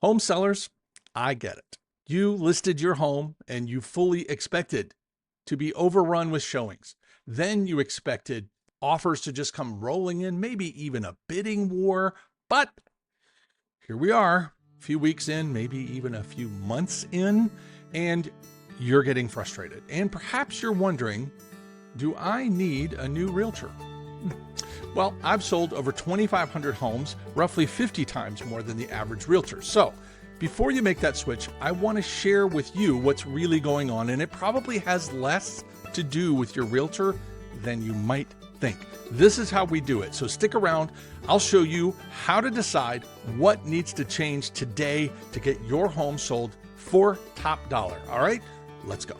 Home sellers, I get it. You listed your home and you fully expected to be overrun with showings. Then you expected offers to just come rolling in, maybe even a bidding war. But here we are, a few weeks in, maybe even a few months in, and you're getting frustrated. And perhaps you're wondering, do I need a new realtor? Well, I've sold over 2,500 homes, roughly 50 times more than the average realtor. So before you make that switch, I want to share with you what's really going on, and it probably has less to do with your realtor than you might think. This is how we do it. So stick around. I'll show you how to decide what needs to change today to get your home sold for top dollar. All right, let's go.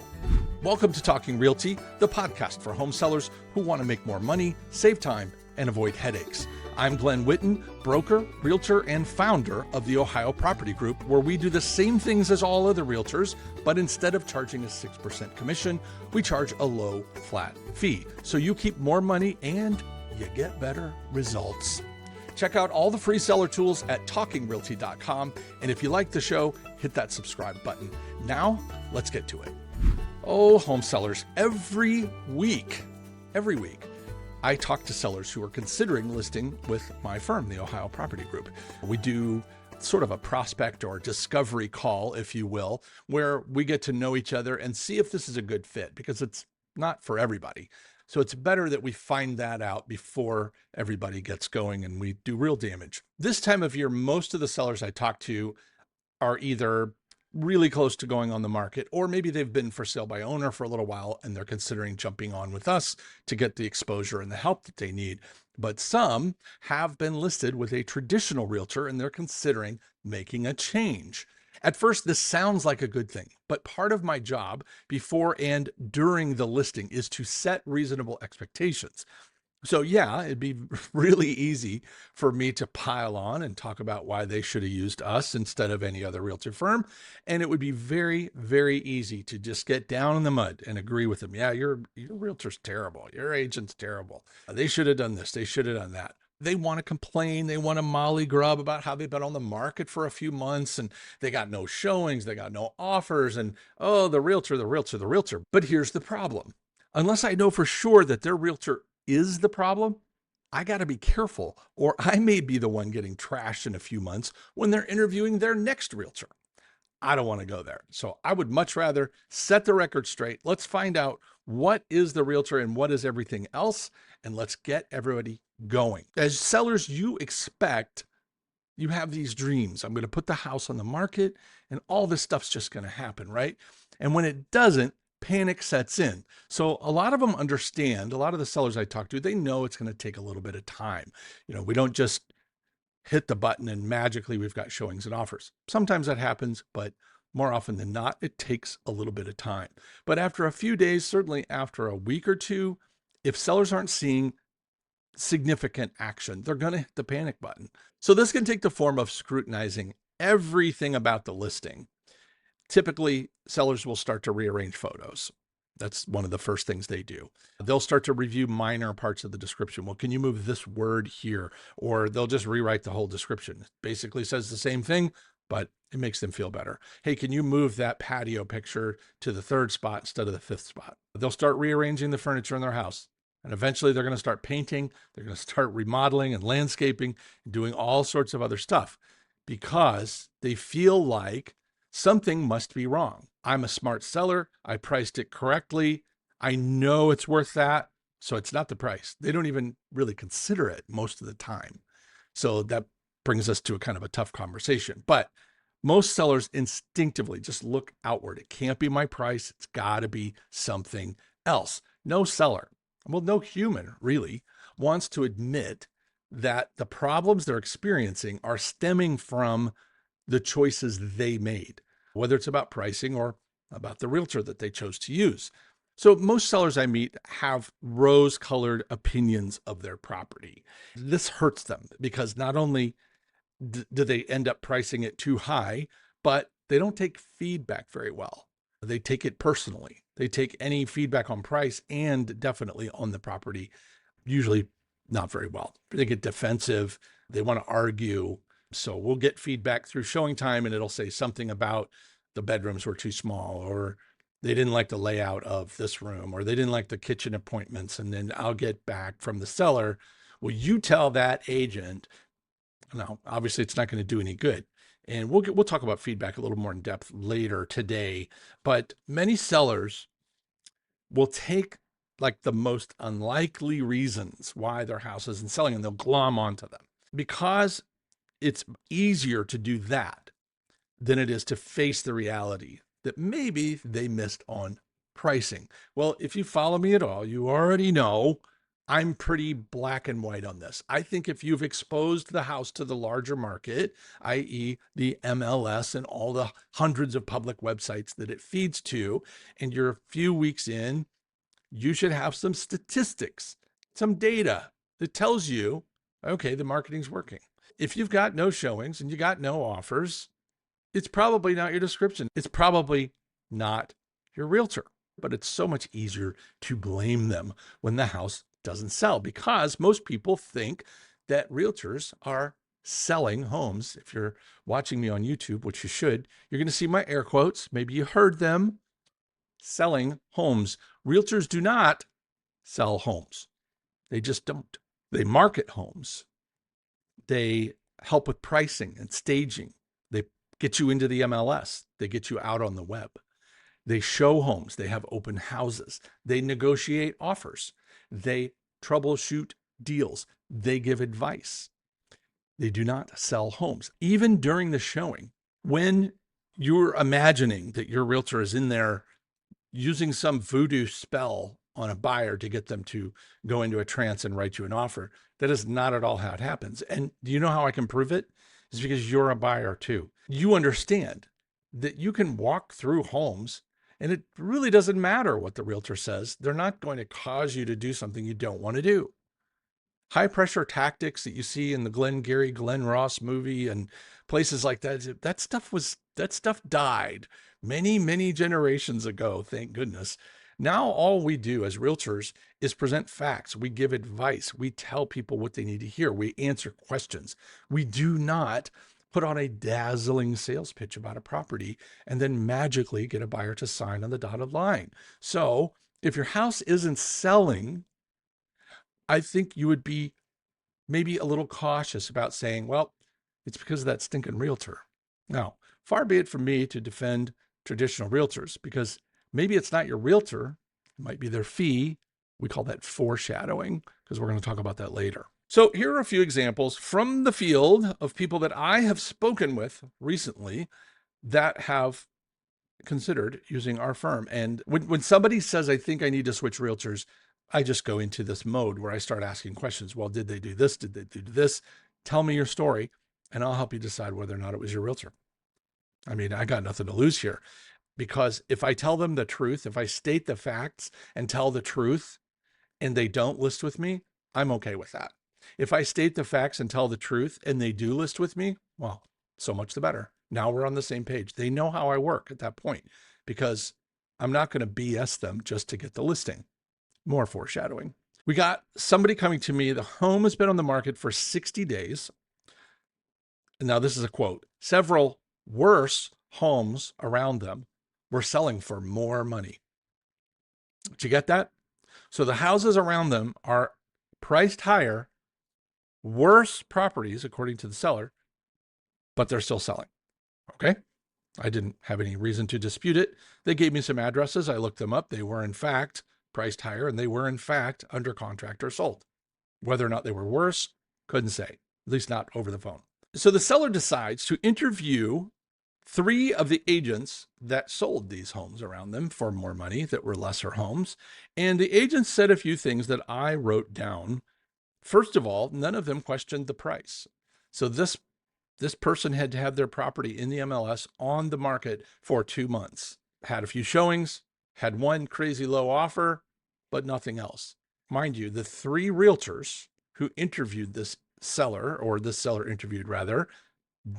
Welcome to Talking Realty, the podcast for home sellers who want to make more money, save time, and avoid headaches. I'm Glen Whitten, broker, realtor, and founder of the Ohio Property Group, where we do the same things as all other realtors, but instead of charging a 6% commission, we charge a low, flat fee. So you keep more money and you get better results. Check out all the free seller tools at talkingrealty.com. And if you like the show, hit that subscribe button. Now, let's get to it. Oh, home sellers, every week, I talk to sellers who are considering listing with my firm, the Ohio Property Group. We do sort of a prospect or discovery call, if you will, where we get to know each other and see if this is a good fit, because it's not for everybody. So it's better that we find that out before everybody gets going and we do real damage. This time of year, most of the sellers I talk to are either really close to going on the market, or maybe they've been for sale by owner for a little while and they're considering jumping on with us to get the exposure and the help that they need. But some have been listed with a traditional realtor and they're considering making a change. At first, this sounds like a good thing, but part of my job before and during the listing is to set reasonable expectations. So yeah, it'd be really easy for me to pile on and talk about why they should have used us instead of any other realtor firm. And it would be very, very easy to just get down in the mud and agree with them. Yeah, your realtor's terrible. Your agent's terrible. They should have done this. They should have done that. They want to complain. They want to molly grub about how they've been on the market for a few months and they got no showings. They got no offers. And oh, the realtor. But here's the problem. Unless I know for sure that their realtor is the problem, I got to be careful, or I may be the one getting trashed in a few months when they're interviewing their next realtor. I don't want to go there. So I would much rather set the record straight. Let's find out what is the realtor and what is everything else, and let's get everybody going. As sellers, you have these dreams. I'm going to put the house on the market and all this stuff's just going to happen, right? And when it doesn't, panic sets in. So a lot of them understand, a lot of the sellers I talk to, they know it's going to take a little bit of time. We don't just hit the button and magically we've got showings and offers. Sometimes that happens, but more often than not, it takes a little bit of time. But after a few days, certainly after a week or two, if sellers aren't seeing significant action, they're going to hit the panic button. So this can take the form of scrutinizing everything about the listing. Typically, sellers will start to rearrange photos. That's one of the first things they do. They'll start to review minor parts of the description. Well, can you move this word here? Or they'll just rewrite the whole description. It basically says the same thing, but it makes them feel better. Hey, can you move that patio picture to the third spot instead of the fifth spot? They'll start rearranging the furniture in their house. And eventually they're going to start painting. They're going to start remodeling and landscaping and doing all sorts of other stuff because they feel like something must be wrong. I'm a smart seller. I priced it correctly. I know it's worth that. So it's not the price. They don't even really consider it most of the time. So that brings us to a kind of a tough conversation. But most sellers instinctively just look outward. It can't be my price. It's got to be something else. No seller, well, no human really wants to admit that the problems they're experiencing are stemming from the choices they made, whether it's about pricing or about the realtor that they chose to use. So most sellers I meet have rose-colored opinions of their property. This hurts them because not only do they end up pricing it too high, but they don't take feedback very well. They take it personally. They take any feedback on price and definitely on the property, usually not very well. They get defensive. They want to argue. So we'll get feedback through showing time, and it'll say something about the bedrooms were too small, or they didn't like the layout of this room, or they didn't like the kitchen appointments. And then I'll get back from the seller. Well, you tell that agent. Now, obviously, it's not going to do any good. And we'll talk about feedback a little more in depth later today. But many sellers will take like the most unlikely reasons why their house isn't selling, and they'll glom onto them because it's easier to do that than it is to face the reality that maybe they missed on pricing. Well, if you follow me at all, you already know I'm pretty black and white on this. I think if you've exposed the house to the larger market, i.e., the MLS and all the hundreds of public websites that it feeds to, and you're a few weeks in, you should have some statistics, some data that tells you, okay, the marketing's working. If you've got no showings and you got no offers, it's probably not your description. It's probably not your realtor. But it's so much easier to blame them when the house doesn't sell, because most people think that realtors are selling homes. If you're watching me on YouTube, which you should, you're going to see my air quotes. Maybe you heard them. Selling homes. Realtors do not sell homes. They just don't. They market homes. They help with pricing and staging. They get you into the MLS. They get you out on the web. They show homes. They have open houses. They negotiate offers. They troubleshoot deals. They give advice. They do not sell homes. Even during the showing, when you're imagining that your realtor is in there using some voodoo spell on a buyer to get them to go into a trance and write you an offer, that is not at all how it happens. And do you know how I can prove it? It's because you're a buyer too. You understand that you can walk through homes and it really doesn't matter what the realtor says. They're not going to cause you to do something you don't want to do. High pressure tactics that you see in the Glenn Ross movie and places like that, that stuff died many generations ago, thank goodness. Now all we do as realtors is present facts. We give advice. We tell people what they need to hear. We answer questions. We do not put on a dazzling sales pitch about a property and then magically get a buyer to sign on the dotted line. So if your house isn't selling, I think you would be maybe a little cautious about saying, well, it's because of that stinking realtor. Now, far be it from me to defend traditional realtors, because maybe it's not your realtor, it might be their fee. We call that foreshadowing, because we're going to talk about that later. So here are a few examples from the field of people that I have spoken with recently that have considered using our firm. And when somebody says, I think I need to switch realtors, I just go into this mode where I start asking questions. Well, did they do this? Did they do this? Tell me your story, and I'll help you decide whether or not it was your realtor. I mean, I got nothing to lose here, because if I tell them the truth, if I state the facts and tell the truth, and they don't list with me, I'm okay with that. If I state the facts and tell the truth and they do list with me, well, so much the better. Now we're on the same page. They know how I work at that point, because I'm not going to BS them just to get the listing. More foreshadowing. We got somebody coming to me. The home has been on the market for 60 days. Now, this is a quote. Several worse homes around them were selling for more money. Did you get that? So the houses around them are priced higher, worse properties, according to the seller, but they're still selling. Okay. I didn't have any reason to dispute it. They gave me some addresses. I looked them up. They were, in fact, priced higher, and they were, in fact, under contract or sold. Whether or not they were worse, couldn't say, at least not over the phone. So the seller decides to interview 3 of the agents that sold these homes around them for more money, that were lesser homes. And the agents said a few things that I wrote down. First of all, none of them questioned the price. So this person had to have their property in the MLS on the market for 2 months, had a few showings, had one crazy low offer, but nothing else. Mind you, the 3 realtors who interviewed this seller, or this seller interviewed rather,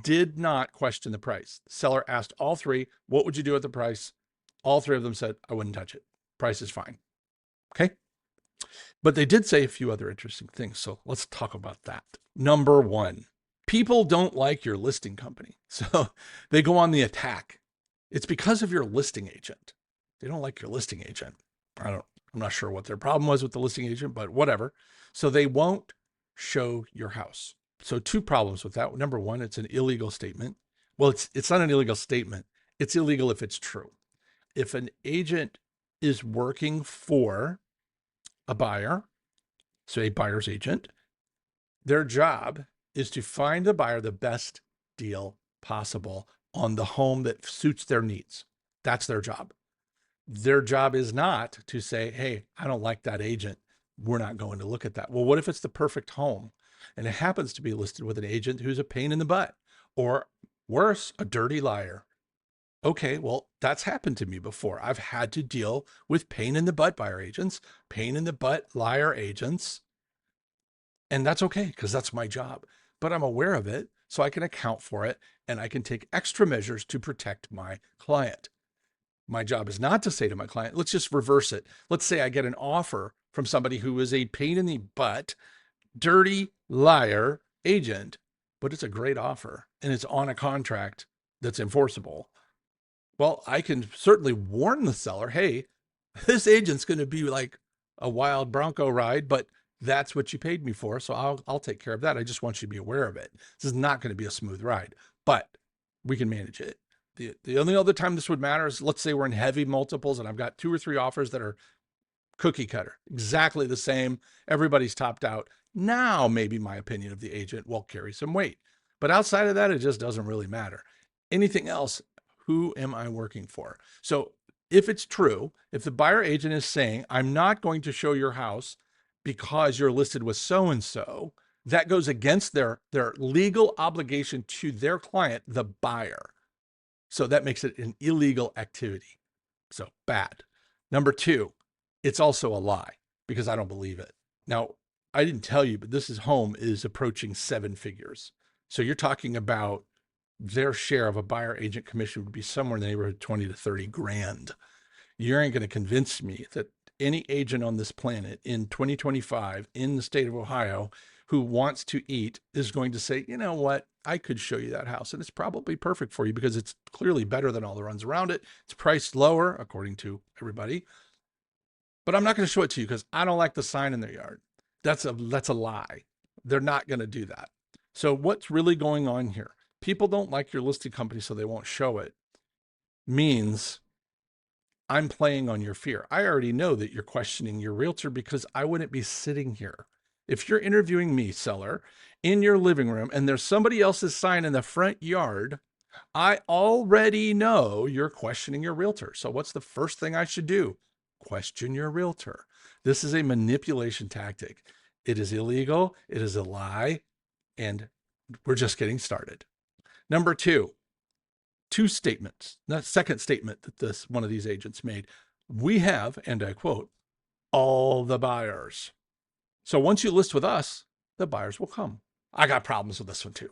did not question the price. The seller asked all 3, what would you do at the price? All 3 of them said, I wouldn't touch it. Price is fine. Okay. But they did say a few other interesting things. So let's talk about that. Number 1, People don't like your listing company. So they go on the attack. It's because of your listing agent. They don't like your listing agent. I'm not sure what their problem was with the listing agent, but whatever. So they won't show your house. So two problems with that. Number one, it's an illegal statement. Well, it's not an illegal statement. It's illegal if it's true. If an agent is working for a buyer, so a buyer's agent, their job is to find the buyer the best deal possible on the home that suits their needs. That's their job. Their job is not to say, hey, I don't like that agent. We're not going to look at that. Well, what if it's the perfect home and it happens to be listed with an agent who's a pain in the butt, or worse, a dirty liar? Okay, well, that's happened to me before. I've had to deal with pain in the butt buyer agents, pain in the butt liar agents. And that's okay, because that's my job. But I'm aware of it, so I can account for it, and I can take extra measures to protect my client. My job is not to say to my client, let's just reverse it. Let's say I get an offer from somebody who is a pain in the butt, dirty liar agent, but it's a great offer and it's on a contract that's enforceable. Well, I can certainly warn the seller, hey, this agent's going to be like a wild Bronco ride, but that's what you paid me for. So I'll take care of that. I just want you to be aware of it. This is not going to be a smooth ride, but we can manage it. The only other time this would matter is, let's say we're in heavy multiples and I've got 2 or 3 offers that are cookie cutter, exactly the same. Everybody's topped out. Now, maybe my opinion of the agent will carry some weight, but outside of that, it just doesn't really matter. Anything else, who am I working for? So if it's true, if the buyer agent is saying, I'm not going to show your house because you're listed with so-and-so, that goes against their legal obligation to their client, the buyer. So that makes it an illegal activity. So bad. Number 2, it's also a lie because I don't believe it. Now, I didn't tell you, but this home is approaching 7 figures. So you're talking about their share of a buyer agent commission would be somewhere in the neighborhood of 20 to 30 grand. You ain't going to convince me that any agent on this planet in 2025 in the state of Ohio who wants to eat is going to say, you know what, I could show you that house. And it's probably perfect for you because it's clearly better than all the runs around it. It's priced lower, according to everybody. But I'm not going to show it to you because I don't like the sign in their yard. That's a lie. They're not going to do that. So what's really going on here? People don't like your listing company, so they won't show it. Means I'm playing on your fear. I already know that you're questioning your realtor because I wouldn't be sitting here. If you're interviewing me, seller, in your living room and there's somebody else's sign in the front yard, I already know you're questioning your realtor. So what's the first thing I should do? Question your realtor. This is a manipulation tactic. It is illegal. It is a lie. And we're just getting started. Number 2 statements. The second statement that one of these agents made. We have, and I quote, all the buyers. So once you list with us, the buyers will come. I got problems with this one too.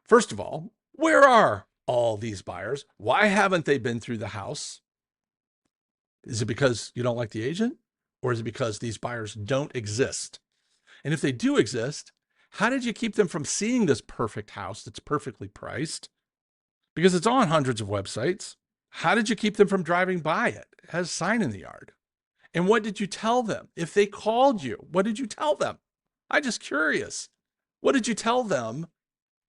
First of all, where are all these buyers? Why haven't they been through the house? Is it because you don't like the agent? Or is it because these buyers don't exist? And if they do exist, how did you keep them from seeing this perfect house that's perfectly priced? Because it's on hundreds of websites. How did you keep them from driving by it? It has a sign in the yard. And what did you tell them? If they called you, what did you tell them? I'm just curious. What did you tell them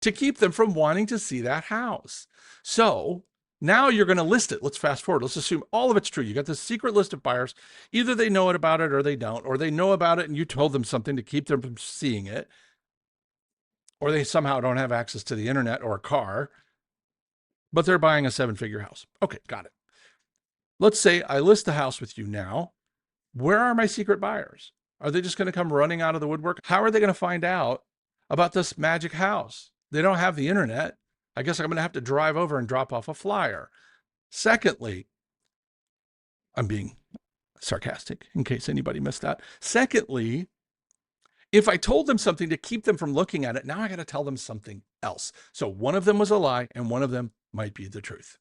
to keep them from wanting to see that house? So now you're going to list it. Let's fast forward. Let's assume all of it's true. You got this secret list of buyers. Either they know about it or they don't, or they know about it and you told them something to keep them from seeing it, or they somehow don't have access to the internet or a car, but they're buying a 7-figure house. Okay, got it. Let's say I list the house with you now. Where are my secret buyers? Are they just going to come running out of the woodwork? How are they going to find out about this magic house? They don't have the internet. I guess I'm going to have to drive over and drop off a flyer. Secondly, I'm being sarcastic in case anybody missed that. Secondly, if I told them something to keep them from looking at it, now I got to tell them something else. So one of them was a lie and one of them might be the truth.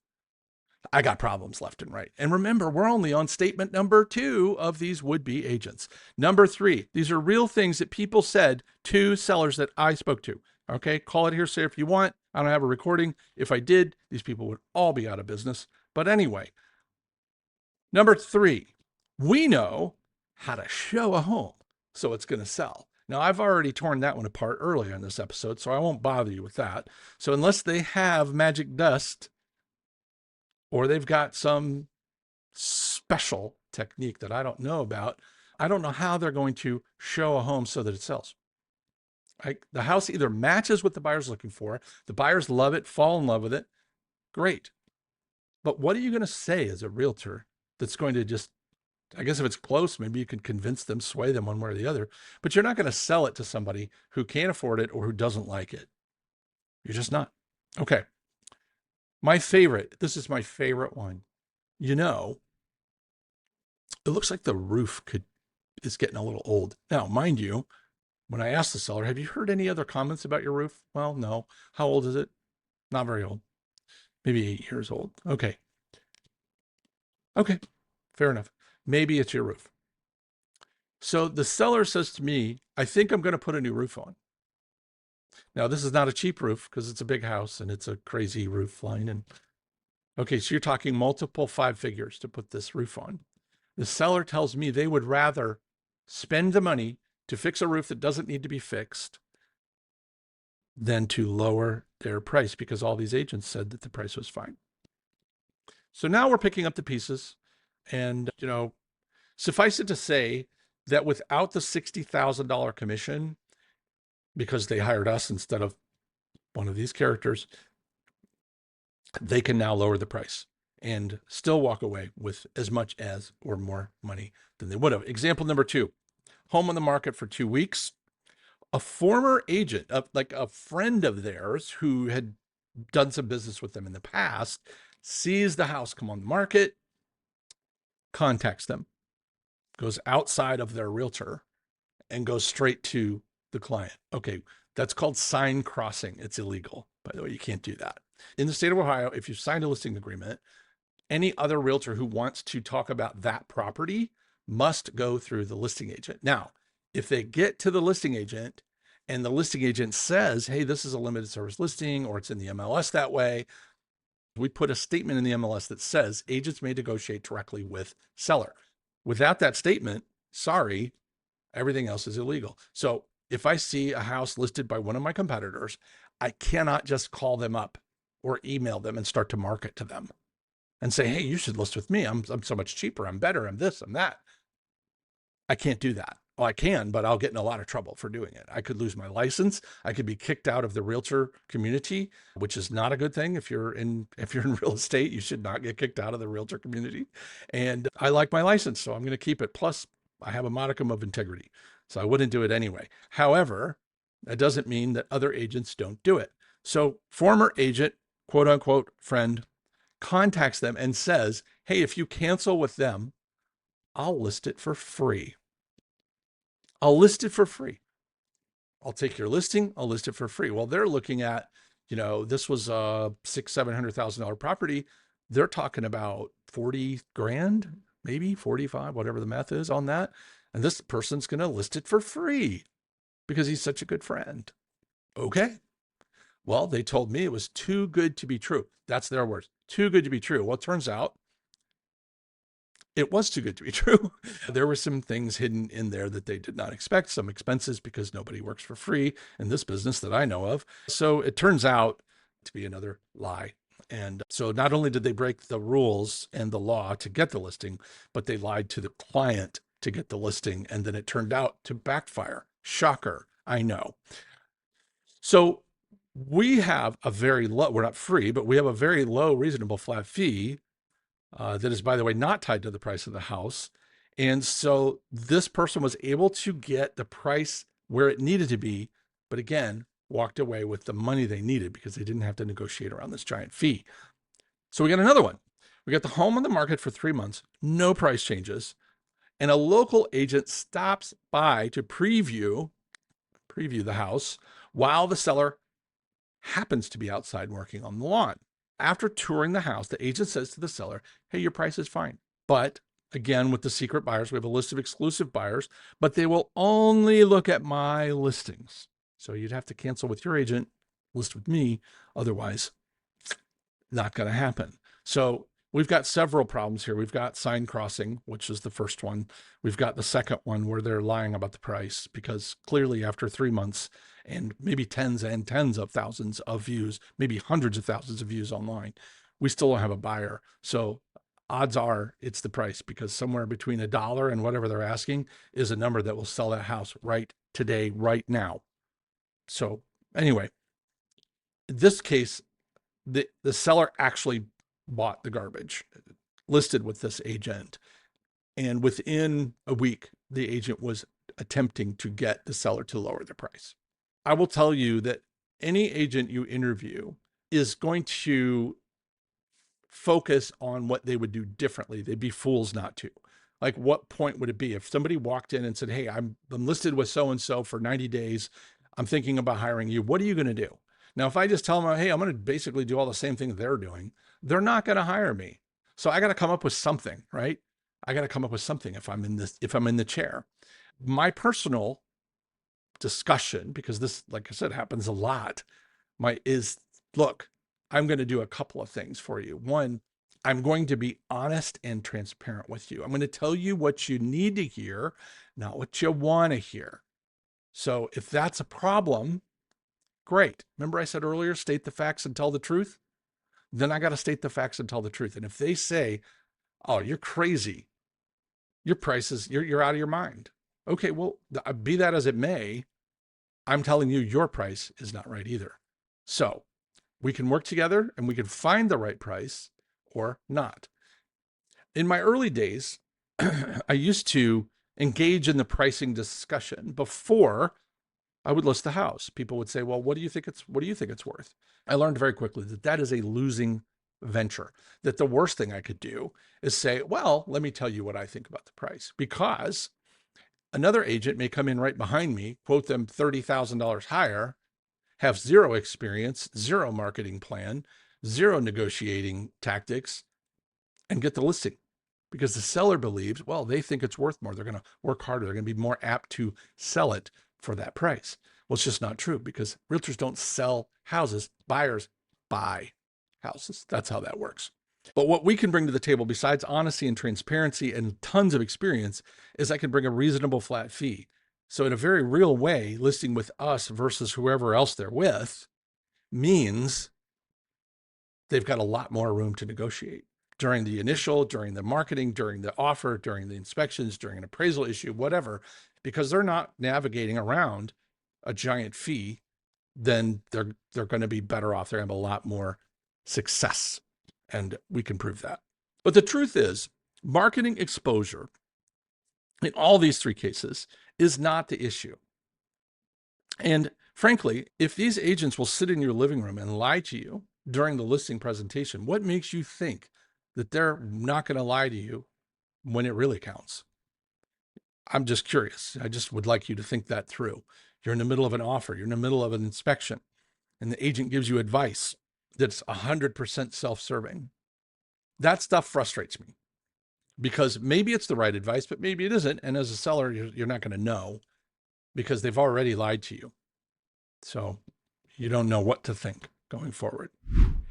I got problems left and right. And remember, we're only on statement number 2 of these would-be agents. Number 3, these are real things that people said to sellers that I spoke to. Okay, call it hearsay if you want. I don't have a recording. If I did, these people would all be out of business. But anyway, number 3, we know how to show a home so it's going to sell. Now, I've already torn that one apart earlier in this episode, so I won't bother you with that. So unless they have magic dust or they've got some special technique that I don't know about, I don't know how they're going to show a home so that it sells. The house either matches what the buyer's looking for, the buyers love it, fall in love with it, great. But what are you going to say as a realtor that's going to just, I guess if it's close, maybe you can convince them, sway them one way or the other, but you're not going to sell it to somebody who can't afford it or who doesn't like it. You're just not. Okay. My favorite, this is my favorite one. You know, it looks like the roof is getting a little old. Now, mind you, when I asked the seller, have you heard any other comments about your roof? Well, no. How old is it? Not very old. Maybe 8 years old. Okay. Okay. Fair enough. Maybe it's your roof. So the seller says to me, I think I'm going to put a new roof on. Now, this is not a cheap roof because it's a big house and it's a crazy roof line. And okay, so you're talking multiple 5 figures to put this roof on. The seller tells me they would rather spend the money to fix a roof that doesn't need to be fixed than to lower their price because all these agents said that the price was fine. So now we're picking up the pieces, and, suffice it to say that without the $60,000 commission, because they hired us instead of one of these characters, they can now lower the price and still walk away with as much as or more money than they would have. Example number 2, home on the market for 2 weeks. A former agent, like a friend of theirs who had done some business with them in the past, sees the house come on the market, contacts them, goes outside of their realtor and goes straight to the client. Okay, that's called sign crossing. It's illegal, by the way. You can't do that. In the state of Ohio, if you've signed a listing agreement, any other realtor who wants to talk about that property must go through the listing agent. Now, if they get to the listing agent and the listing agent says, hey, this is a limited service listing, or it's in the MLS that way, we put a statement in the MLS that says agents may negotiate directly with seller. Without that statement, sorry, everything else is illegal. So if I see a house listed by one of my competitors, I cannot just call them up or email them and start to market to them and say, hey, you should list with me. I'm so much cheaper. I'm better. I'm this, I'm that. I can't do that. Well, I can, but I'll get in a lot of trouble for doing it. I could lose my license. I could be kicked out of the realtor community, which is not a good thing. If you're in real estate, you should not get kicked out of the realtor community. And I like my license, so I'm going to keep it. Plus, I have a modicum of integrity, so I wouldn't do it anyway. However, that doesn't mean that other agents don't do it. So former agent, quote unquote, friend, contacts them and says, hey, if you cancel with them, I'll list it for free. I'll list it for free. I'll take your listing. I'll list it for free. Well, they're looking at, this was a $600,000-$700,000 property. They're talking about 40 grand, maybe 45, whatever the math is on that. And this person's going to list it for free because he's such a good friend. Okay. Well, they told me it was too good to be true. That's their words. Too good to be true. Well, it turns out it was too good to be true. There were some things hidden in there that they did not expect, some expenses because nobody works for free in this business that I know of. So it turns out to be another lie. And so not only did they break the rules and the law to get the listing, but they lied to the client to get the listing. And then it turned out to backfire. Shocker. I know. So we have a very low, we're not free, but we have a very low reasonable flat fee that is, by the way, not tied to the price of the house. And so this person was able to get the price where it needed to be, but again, walked away with the money they needed because they didn't have to negotiate around this giant fee. So we got another one. We got the home on the market for 3 months, no price changes, and a local agent stops by to preview the house while the seller happens to be outside working on the lawn. After touring the house, the agent says to the seller, hey, your price is fine. But again, with the secret buyers, we have a list of exclusive buyers, but they will only look at my listings. So you'd have to cancel with your agent, list with me. Otherwise, not going to happen. So we've got several problems here. We've got sign crossing, which is the first one. We've got the second one where they're lying about the price because clearly after 3 months and maybe tens and tens of thousands of views, maybe hundreds of thousands of views online, we still don't have a buyer. So odds are it's the price, because somewhere between $1 and whatever they're asking is a number that will sell that house right today, right now. So anyway, in this case, the seller actually bought the garbage, listed with this agent. And within a week, the agent was attempting to get the seller to lower the price. I will tell you that any agent you interview is going to focus on what they would do differently. They'd be fools not to. Like, what point would it be if somebody walked in and said, hey, I'm listed with so-and-so for 90 days. I'm thinking about hiring you. What are you going to do? Now, if I just tell them, hey, I'm going to basically do all the same thing they're doing, they're not going to hire me. So I got to come up with something, right? I got to come up with something if I'm in the chair. My personal discussion, because this, like I said, happens a lot, look, I'm going to do a couple of things for you. One, I'm going to be honest and transparent with you. I'm going to tell you what you need to hear, not what you want to hear. So if that's a problem, great. Remember I said earlier, state the facts and tell the truth? Then I got to state the facts and tell the truth. And if they say, oh, you're crazy, your prices, you're out of your mind. Okay, well, be that as it may, I'm telling you your price is not right either. So we can work together and we can find the right price or not. In my early days, I used to engage in the pricing discussion before I would list the house. People would say, well, what do you think it's worth? I learned very quickly that that is a losing venture, that the worst thing I could do is say, well, let me tell you what I think about the price, because another agent may come in right behind me, quote them $30,000 higher, have zero experience, zero marketing plan, zero negotiating tactics, and get the listing. Because the seller believes, well, they think it's worth more. They're going to work harder. They're going to be more apt to sell it for that price. Well, it's just not true, because realtors don't sell houses. Buyers buy houses. That's how that works. But what we can bring to the table, besides honesty and transparency and tons of experience, is I can bring a reasonable flat fee. So in a very real way, listing with us versus whoever else they're with means they've got a lot more room to negotiate during the initial, during the marketing, during the offer, during the inspections, during an appraisal issue, whatever, because they're not navigating around a giant fee. Then they're going to be better off. They're going to have a lot more success, and we can prove that. But the truth is, marketing exposure in all these three cases is not the issue. And frankly, if these agents will sit in your living room and lie to you during the listing presentation, what makes you think that they're not going to lie to you when it really counts? I'm just curious. I just would like you to think that through. You're in the middle of an offer. You're in the middle of an inspection, and the agent gives you advice that's 100% self-serving. That stuff frustrates me, because maybe it's the right advice, but maybe it isn't. And as a seller, you're not going to know, because they've already lied to you. So you don't know what to think going forward.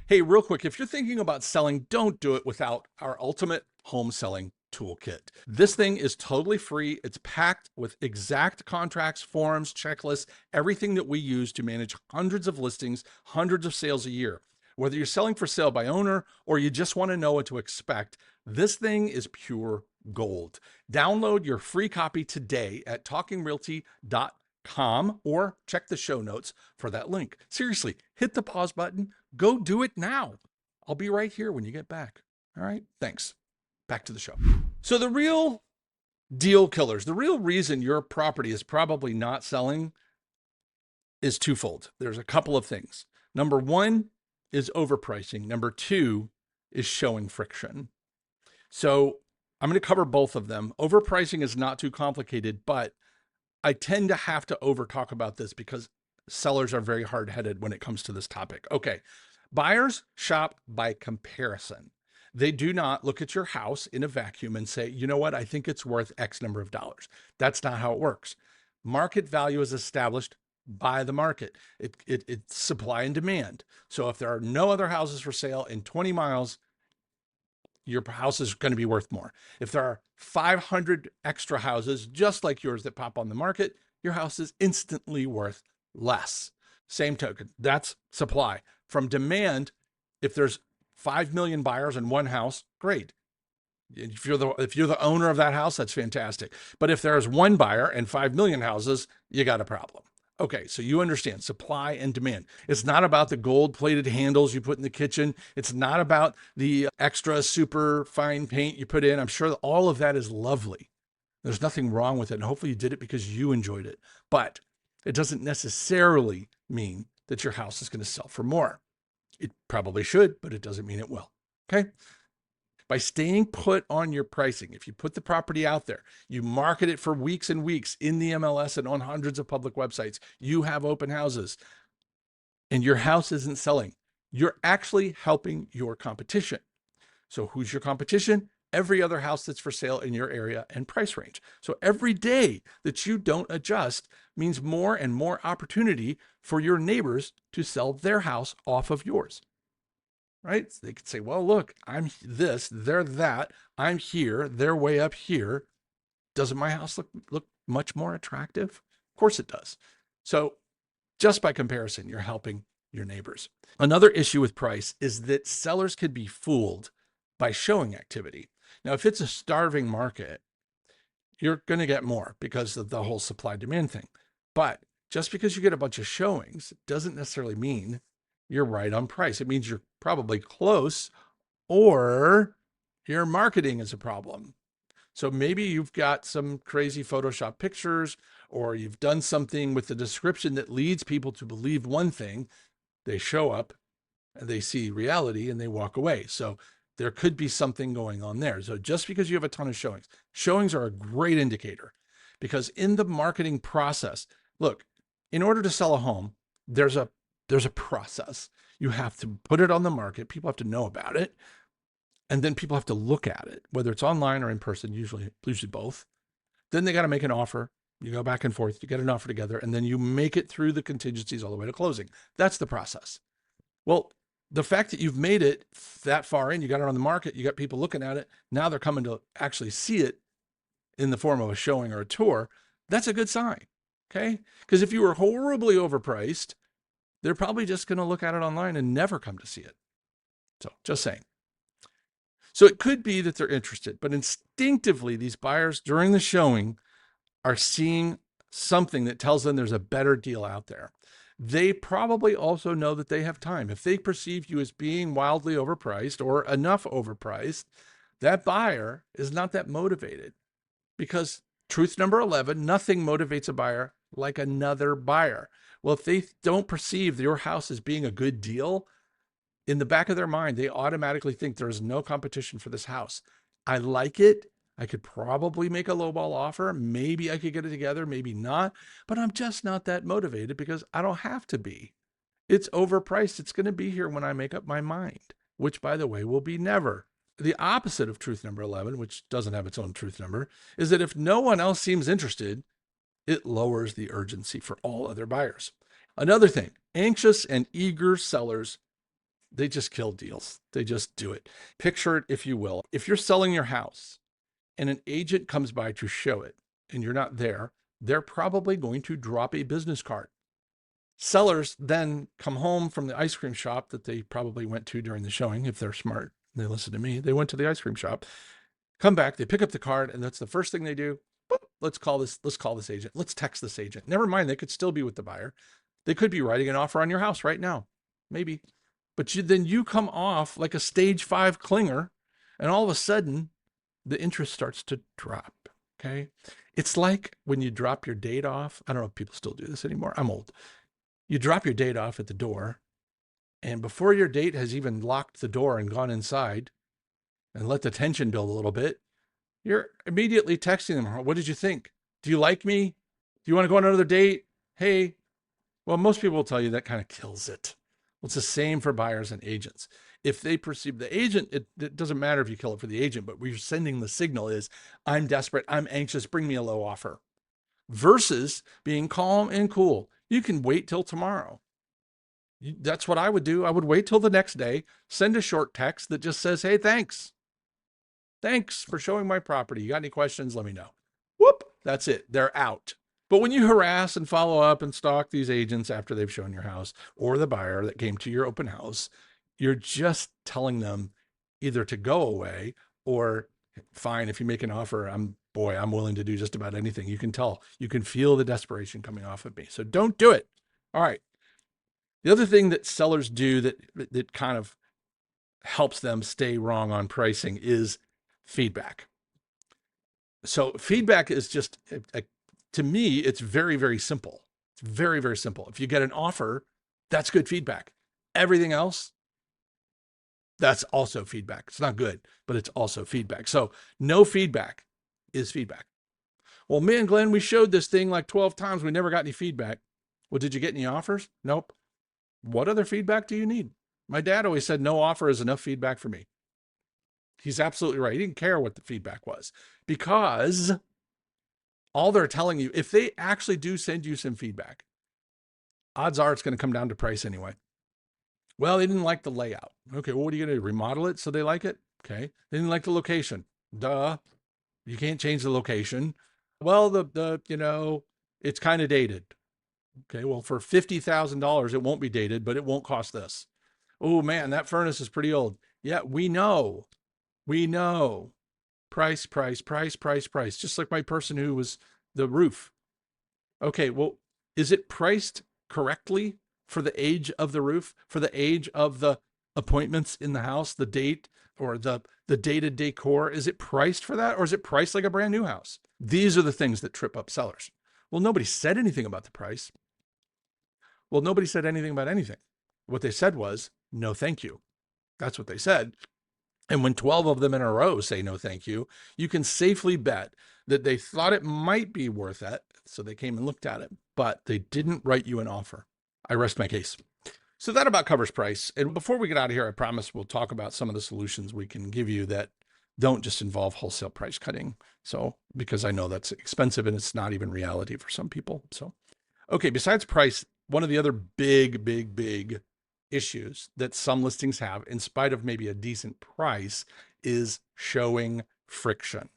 Hey, real quick, if you're thinking about selling, don't do it without our ultimate home selling toolkit. This thing is totally free. It's packed with exact contracts, forms, checklists, everything that we use to manage hundreds of listings, hundreds of sales a year. Whether you're selling for sale by owner or you just want to know what to expect, this thing is pure gold. Download your free copy today at talkingrealty.com or check the show notes for that link. Seriously, hit the pause button. Go do it now. I'll be right here when you get back. All right, thanks. Back to the show. So the real deal killers, the real reason your property is probably not selling is twofold. There's a couple of things. Number one is overpricing. Number two is showing friction. So I'm going to cover both of them. Overpricing is not too complicated, but I tend to have to over talk about this because sellers are very hard-headed when it comes to this topic. Okay, buyers shop by comparison. They do not look at your house in a vacuum and say, you know what, I think it's worth X number of dollars. That's not how it works. Market value is established by the market. It's supply and demand. So if there are no other houses for sale in 20 miles, your house is going to be worth more. If there are 500 extra houses just like yours that pop on the market, your house is instantly worth less. Same token, that's supply. From demand, if there's 5 million buyers in one house, great. If you're the owner of that house, that's fantastic. But if there's one buyer and 5 million houses, you got a problem. Okay, so you understand supply and demand. It's not about the gold plated handles you put in the kitchen. It's not about the extra super fine paint you put in. I'm sure that all of that is lovely. There's nothing wrong with it. And hopefully you did it because you enjoyed it. But it doesn't necessarily mean that your house is going to sell for more. It probably should, but it doesn't mean it will. Okay. By staying put on your pricing, if you put the property out there, you market it for weeks and weeks in the MLS and on hundreds of public websites, you have open houses, and your house isn't selling, you're actually helping your competition. So who's your competition? Every other house that's for sale in your area and price range. So every day that you don't adjust means more and more opportunity for your neighbors to sell their house off of yours. Right? So they could say, well, look, I'm this, they're that, I'm here, they're way up here. Doesn't my house look much more attractive? Of course it does. So just by comparison, you're helping your neighbors. Another issue with price is that sellers could be fooled by showing activity. Now, if it's a starving market, you're going to get more because of the whole supply demand thing. But just because you get a bunch of showings doesn't necessarily mean you're right on price. It means you're probably close, or your marketing is a problem. So maybe you've got some crazy Photoshop pictures, or you've done something with the description that leads people to believe one thing. They show up and they see reality and they walk away. So there could be something going on there. So just because you have a ton of showings are a great indicator, because in the marketing process, look, in order to sell a home, there's a process. You have to put it on the market. People have to know about it. And then people have to look at it, whether it's online or in person, usually both. Then they got to make an offer. You go back and forth, you get an offer together, and then you make it through the contingencies all the way to closing. That's the process. Well, the fact that you've made it that far in, you got it on the market, you got people looking at it, now they're coming to actually see it in the form of a showing or a tour. That's a good sign. Okay. Because if you were horribly overpriced, they're probably just going to look at it online and never come to see it. So just saying. So it could be that they're interested, but instinctively, these buyers during the showing are seeing something that tells them there's a better deal out there. They probably also know that they have time. If they perceive you as being wildly overpriced or enough overpriced, that buyer is not that motivated, because truth number 11, nothing motivates a buyer like another buyer. Well, if they don't perceive your house as being a good deal, in the back of their mind, they automatically think there's no competition for this house. I like it. I could probably make a lowball offer. Maybe I could get it together, maybe not, but I'm just not that motivated because I don't have to be. It's overpriced. It's going to be here when I make up my mind, which, by the way, will be never. The opposite of truth number 11, which doesn't have its own truth number, is that if no one else seems interested, it lowers the urgency for all other buyers. Another thing, anxious and eager sellers, they just kill deals. They just do it. Picture it, if you will. If you're selling your house and an agent comes by to show it and you're not there, they're probably going to drop a business card. Sellers then come home from the ice cream shop that they probably went to during the showing. If they're smart, they listen to me. They went to the ice cream shop, come back, they pick up the card, and that's the first thing they do. Boop, let's call this agent. Let's text this agent. Never mind, they could still be with the buyer. They could be writing an offer on your house right now, maybe. But then you come off like a stage 5 clinger, and all of a sudden the interest starts to drop. Okay. It's like when you drop your date off. I don't know if people still do this anymore. I'm old. You drop your date off at the door, and before your date has even locked the door and gone inside and let the tension build a little bit, you're immediately texting them. What did you think? Do you like me? Do you want to go on another date? Hey, well, most people will tell you that kind of kills it. Well, it's the same for buyers and agents. If they perceive the agent, it doesn't matter if you kill it for the agent, but we're sending the signal is, I'm desperate, I'm anxious, bring me a low offer. versus being calm and cool. You can wait till tomorrow. That's what I would do. I would wait till the next day, send a short text that just says, hey, thanks. Thanks for showing my property. You got any questions? Let me know. Whoop, that's it. They're out. But when you harass and follow up and stalk these agents after they've shown your house or the buyer that came to your open house, you're just telling them either to go away or fine, if you make an offer, I'm willing to do just about anything. You can tell, you can feel the desperation coming off of me. So don't do it. All right. The other thing that sellers do that kind of helps them stay wrong on pricing is feedback. So feedback is just, to me, it's very, very simple. It's very, very simple. If you get an offer, that's good feedback. Everything else, that's also feedback. It's not good, but it's also feedback. So no feedback is feedback. Well, man, Glenn, we showed this thing like 12 times. We never got any feedback. Well, did you get any offers? Nope. What other feedback do you need? My dad always said no offer is enough feedback for me. He's absolutely right. He didn't care what the feedback was because all they're telling you, if they actually do send you some feedback, odds are it's going to come down to price anyway. Well, they didn't like the layout. Okay, well, what are you going to do? Remodel it so they like it? Okay. They didn't like the location. Duh. You can't change the location. Well, it's kind of dated. Okay, well, for $50,000, it won't be dated, but it won't cost this. Oh man, that furnace is pretty old. Yeah, we know. We know. Price, price, price, price, price. Just like my person who was the roof. Okay, well, is it priced correctly for the age of the roof, for the age of the appointments in the house, the date or the dated decor? Is it priced for that, or is it priced like a brand new house? These are the things that trip up sellers. Well, nobody said anything about the price. Well, nobody said anything about anything. What they said was, no, thank you. That's what they said. And when 12 of them in a row say no, thank you, you can safely bet that they thought it might be worth it. So they came and looked at it, but they didn't write you an offer. I rest my case. So that about covers price. And before we get out of here, I promise we'll talk about some of the solutions we can give you that don't just involve wholesale price cutting. So, because I know that's expensive and it's not even reality for some people. So, okay, besides price, one of the other big issues that some listings have, in spite of maybe a decent price, is showing friction.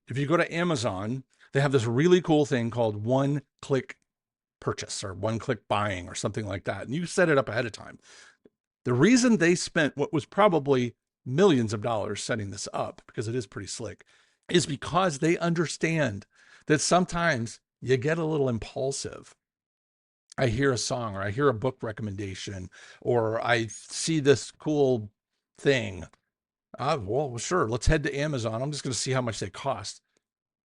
If you go to Amazon, they have this really cool thing called one-click purchase or one-click buying or something like that. And you set it up ahead of time. The reason they spent what was probably millions of dollars setting this up, because it is pretty slick, is because they understand that sometimes you get a little impulsive. I hear a song or I hear a book recommendation or I see this cool thing. Well, sure, let's head to Amazon. I'm just going to see how much they cost.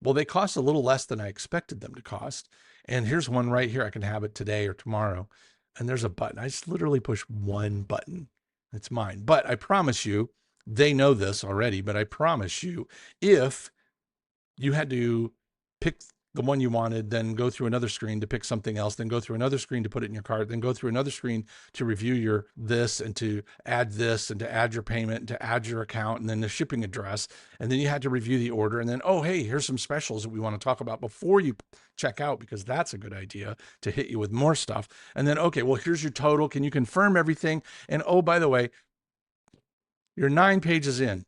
Well, they cost a little less than I expected them to cost. And here's one right here. I can have it today or tomorrow. And there's a button. I just literally push one button. It's mine. But I promise you, they know this already, but I promise you, if you had to pick the one you wanted, then go through another screen to pick something else, then go through another screen to put it in your cart, then go through another screen to review your this and to add this and to add your payment and to add your account and then the shipping address. And then you had to review the order. And then, oh, hey, here's some specials that we want to talk about before you check out, because that's a good idea to hit you with more stuff. And then, okay, well, here's your total. Can you confirm everything? And oh, by the way, you're 9 pages in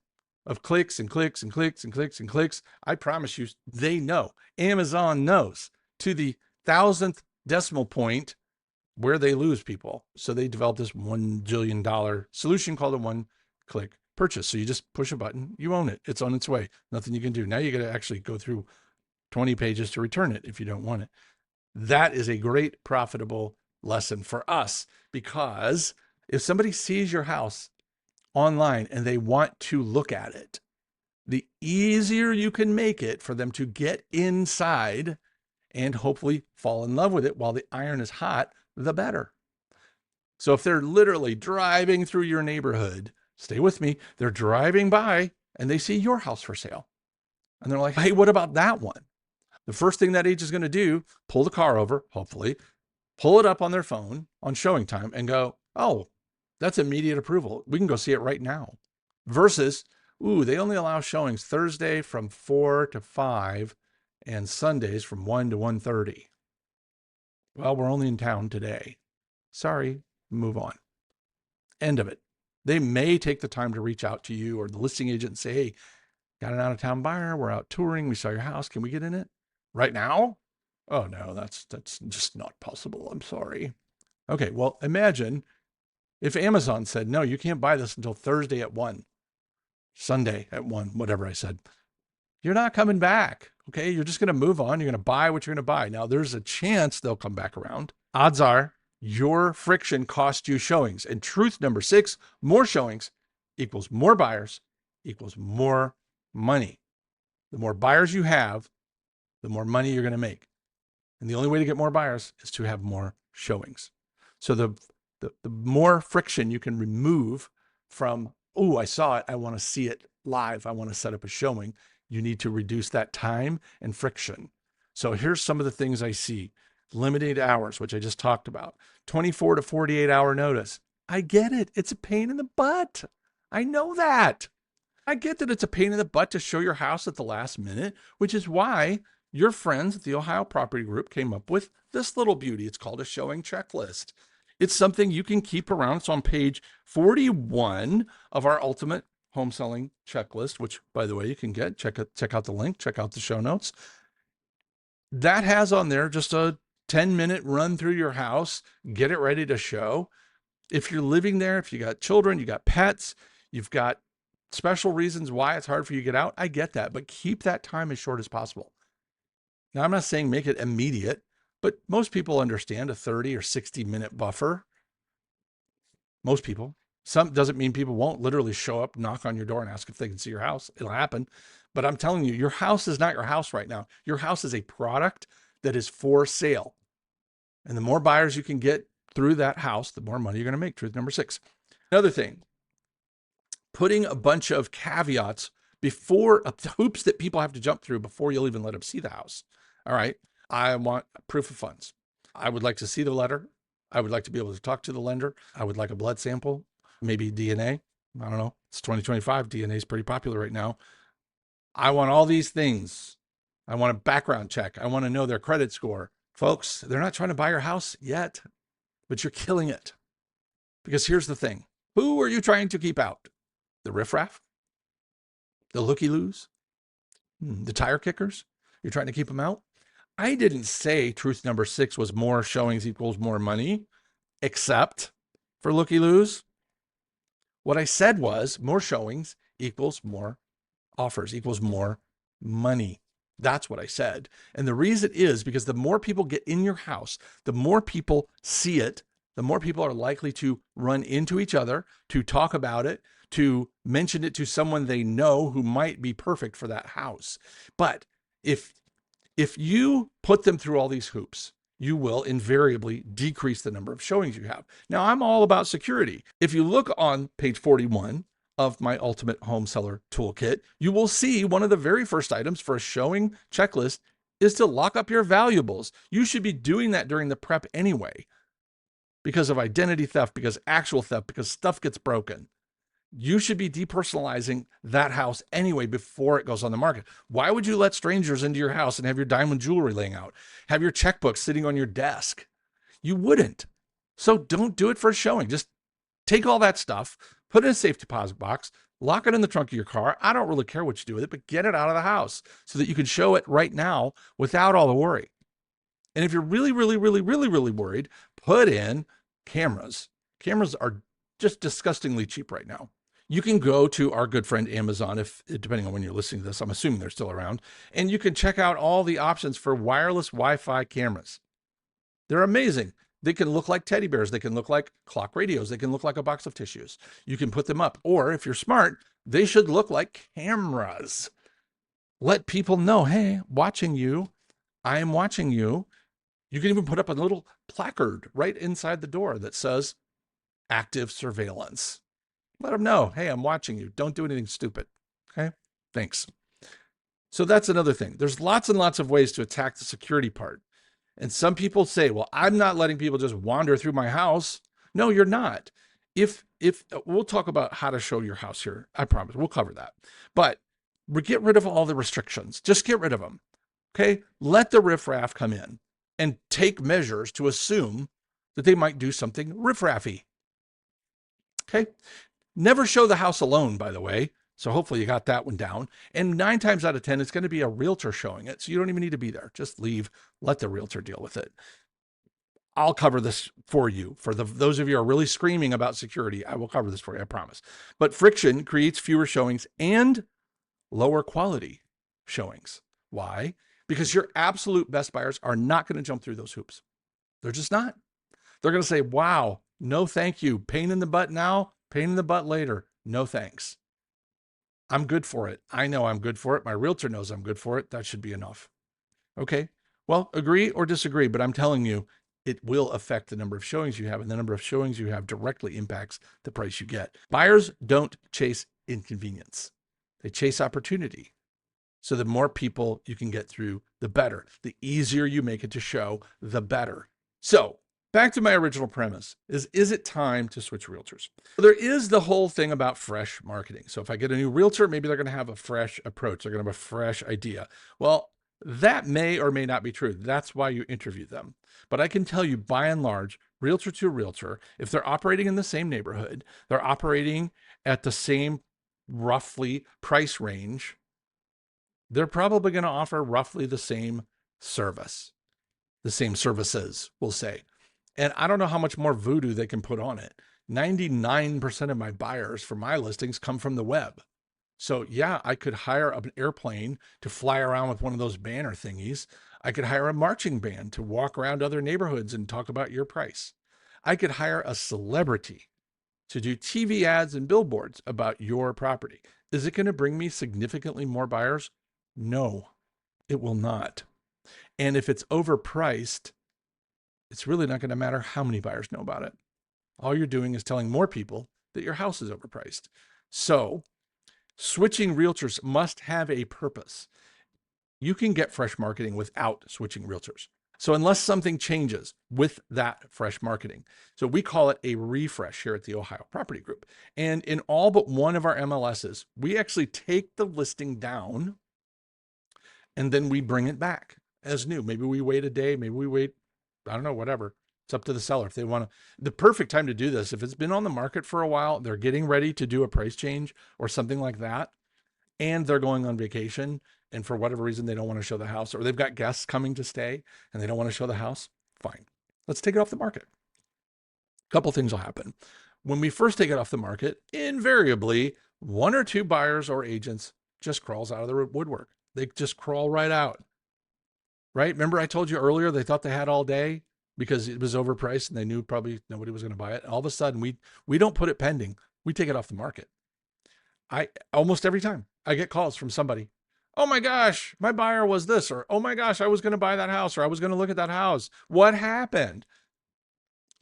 of clicks and clicks and clicks and clicks and clicks. I promise you, they know. Amazon knows to the 1,000th decimal point where they lose people. So they developed this $1 jillion solution called a one-click purchase. So you just push a button, you own it. It's on its way. Nothing you can do. Now you got to actually go through 20 pages to return it if you don't want it. That is a great profitable lesson for us, because if somebody sees your house online and they want to look at it, the easier you can make it for them to get inside and hopefully fall in love with it while the iron is hot, the better. So if they're literally driving through your neighborhood, stay with me, they're driving by and they see your house for sale. And they're like, hey, what about that one? The first thing that agent is going to do, pull the car over, hopefully, pull it up on their phone on showing time and go, oh, that's immediate approval. We can go see it right now. Versus, ooh, they only allow showings Thursday from 4 to 5 and Sundays from 1 to 1:30. Well, we're only in town today. Sorry, move on. End of it. They may take the time to reach out to you or the listing agent and say, hey, got an out-of-town buyer. We're out touring. We saw your house. Can we get in it right now? Oh, no, that's just not possible. I'm sorry. Okay, well, imagine if Amazon said, no, you can't buy this until Thursday at 1, Sunday at 1, whatever I said. You're not coming back. Okay, you're just going to move on. You're going to buy what you're going to buy. Now, there's a chance they'll come back around. Odds are your friction cost you showings. And truth number 6, more showings equals more buyers equals more money. The more buyers you have, the more money you're going to make. And the only way to get more buyers is to have more showings. So the more friction you can remove from, oh, I saw it, I want to see it live, I want to set up a showing, you need to reduce that time and friction. So here's some of the things I see. Limited hours, which I just talked about. 24 to 48 hour notice. I get it. It's a pain in the butt. I know that. I get that it's a pain in the butt to show your house at the last minute, which is why your friends at the Ohio Property Group came up with this little beauty. It's called a showing checklist. It's something you can keep around. It's on page 41 of our Ultimate Home Selling Checklist, which, by the way, you can get. Check out the link, check out the show notes. That has on there just a 10-minute run through your house, get it ready to show. If you're living there, if you got children, you got pets, you've got special reasons why it's hard for you to get out, I get that, but keep that time as short as possible. Now, I'm not saying make it immediate, but most people understand a 30 or 60-minute buffer. Most people. Some doesn't mean people won't literally show up, knock on your door and ask if they can see your house. It'll happen. But I'm telling you, your house is not your house right now. Your house is a product that is for sale. And the more buyers you can get through that house, the more money you're going to make. Truth number 6. Another thing, putting a bunch of caveats before hoops that people have to jump through before you'll even let them see the house. All right. I want proof of funds. I would like to see the letter. I would like to be able to talk to the lender. I would like a blood sample, maybe DNA. I don't know. It's 2025. DNA is pretty popular right now. I want all these things. I want a background check. I want to know their credit score. Folks, they're not trying to buy your house yet, but you're killing it. Because here's the thing. Who are you trying to keep out? The riffraff? The looky-loos? The tire kickers? You're trying to keep them out? I didn't say truth number 6 was more showings equals more money, except for looky-loos. What I said was more showings equals more offers, equals more money. That's what I said. And the reason is because the more people get in your house, the more people see it, the more people are likely to run into each other, to talk about it, to mention it to someone they know who might be perfect for that house. But if you put them through all these hoops, you will invariably decrease the number of showings you have. Now, I'm all about security. If you look on page 41 of my Ultimate Home Seller Toolkit, you will see one of the very first items for a showing checklist is to lock up your valuables. You should be doing that during the prep anyway, because of identity theft, because actual theft, because stuff gets broken. You should be depersonalizing that house anyway before it goes on the market. Why would you let strangers into your house and have your diamond jewelry laying out, have your checkbook sitting on your desk? You wouldn't. So don't do it for a showing. Just take all that stuff, put it in a safe deposit box, lock it in the trunk of your car. I don't really care what you do with it, but get it out of the house so that you can show it right now without all the worry. And if you're really, really, really, really, really worried, put in cameras. Cameras are just disgustingly cheap right now. You can go to our good friend Amazon, if depending on when you're listening to this, I'm assuming they're still around, and you can check out all the options for wireless Wi-Fi cameras. They're amazing. They can look like teddy bears. They can look like clock radios. They can look like a box of tissues. You can put them up. Or if you're smart, they should look like cameras. Let people know, hey, watching you. I am watching you. You can even put up a little placard right inside the door that says active surveillance. Let them know, hey, I'm watching you. Don't do anything stupid. Okay, thanks. So that's another thing. There's lots and lots of ways to attack the security part. And some people say, well, I'm not letting people just wander through my house. No, you're not. If we'll talk about how to show your house here, I promise we'll cover that. But get rid of all the restrictions. Just get rid of them. Okay. Let the riffraff come in and take measures to assume that they might do something riffraffy. Okay. Never show the house alone, by the way. So hopefully you got that one down. And 9 times out of 10, it's going to be a realtor showing it. So you don't even need to be there. Just leave, let the realtor deal with it. I'll cover this for you. For those of you who are really screaming about security, I will cover this for you, I promise. But friction creates fewer showings and lower quality showings. Why? Because your absolute best buyers are not going to jump through those hoops. They're just not. They're going to say, wow, no, thank you. Pain in the butt now, pain in the butt later. No, thanks. I'm good for it. I know I'm good for it. My realtor knows I'm good for it. That should be enough. Okay. Well, agree or disagree, but I'm telling you, it will affect the number of showings you have, and the number of showings you have directly impacts the price you get. Buyers don't chase inconvenience. They chase opportunity. So the more people you can get through, the better. The easier you make it to show, the better. So back to my original premise is it time to switch realtors? There is the whole thing about fresh marketing. So if I get a new realtor, maybe they're going to have a fresh approach. They're going to have a fresh idea. Well, that may or may not be true. That's why you interview them. But I can tell you, by and large, realtor to realtor, if they're operating in the same neighborhood, they're operating at the same roughly price range, they're probably going to offer roughly the same service, the same services, we'll say. And I don't know how much more voodoo they can put on it. 99% of my buyers for my listings come from the web. So yeah, I could hire an airplane to fly around with one of those banner thingies. I could hire a marching band to walk around other neighborhoods and talk about your price. I could hire a celebrity to do TV ads and billboards about your property. Is it going to bring me significantly more buyers? No, it will not. And if it's overpriced, it's really not going to matter how many buyers know about it. All you're doing is telling more people that your house is overpriced. So switching realtors must have a purpose. You can get fresh marketing without switching realtors. So unless something changes with that fresh marketing. So we call it a refresh here at the Ohio Property Group. And in all but one of our MLSs, we actually take the listing down and then we bring it back as new. Maybe we wait a day, maybe we wait, I don't know, whatever. It's up to the seller if they want to. The perfect time to do this, if it's been on the market for a while, they're getting ready to do a price change or something like that, and they're going on vacation, and for whatever reason they don't want to show the house, or they've got guests coming to stay and they don't want to show the house, fine. Let's take it off the market. A couple things will happen. When we first take it off the market, invariably, 1 or 2 buyers or agents just crawls out of the woodwork. They just crawl right out, right? Remember I told you earlier, they thought they had all day because it was overpriced and they knew probably nobody was going to buy it. All of a sudden we don't put it pending. We take it off the market. I almost every time I get calls from somebody. Oh my gosh, my buyer was this, or oh my gosh, I was going to buy that house, or I was going to look at that house. What happened?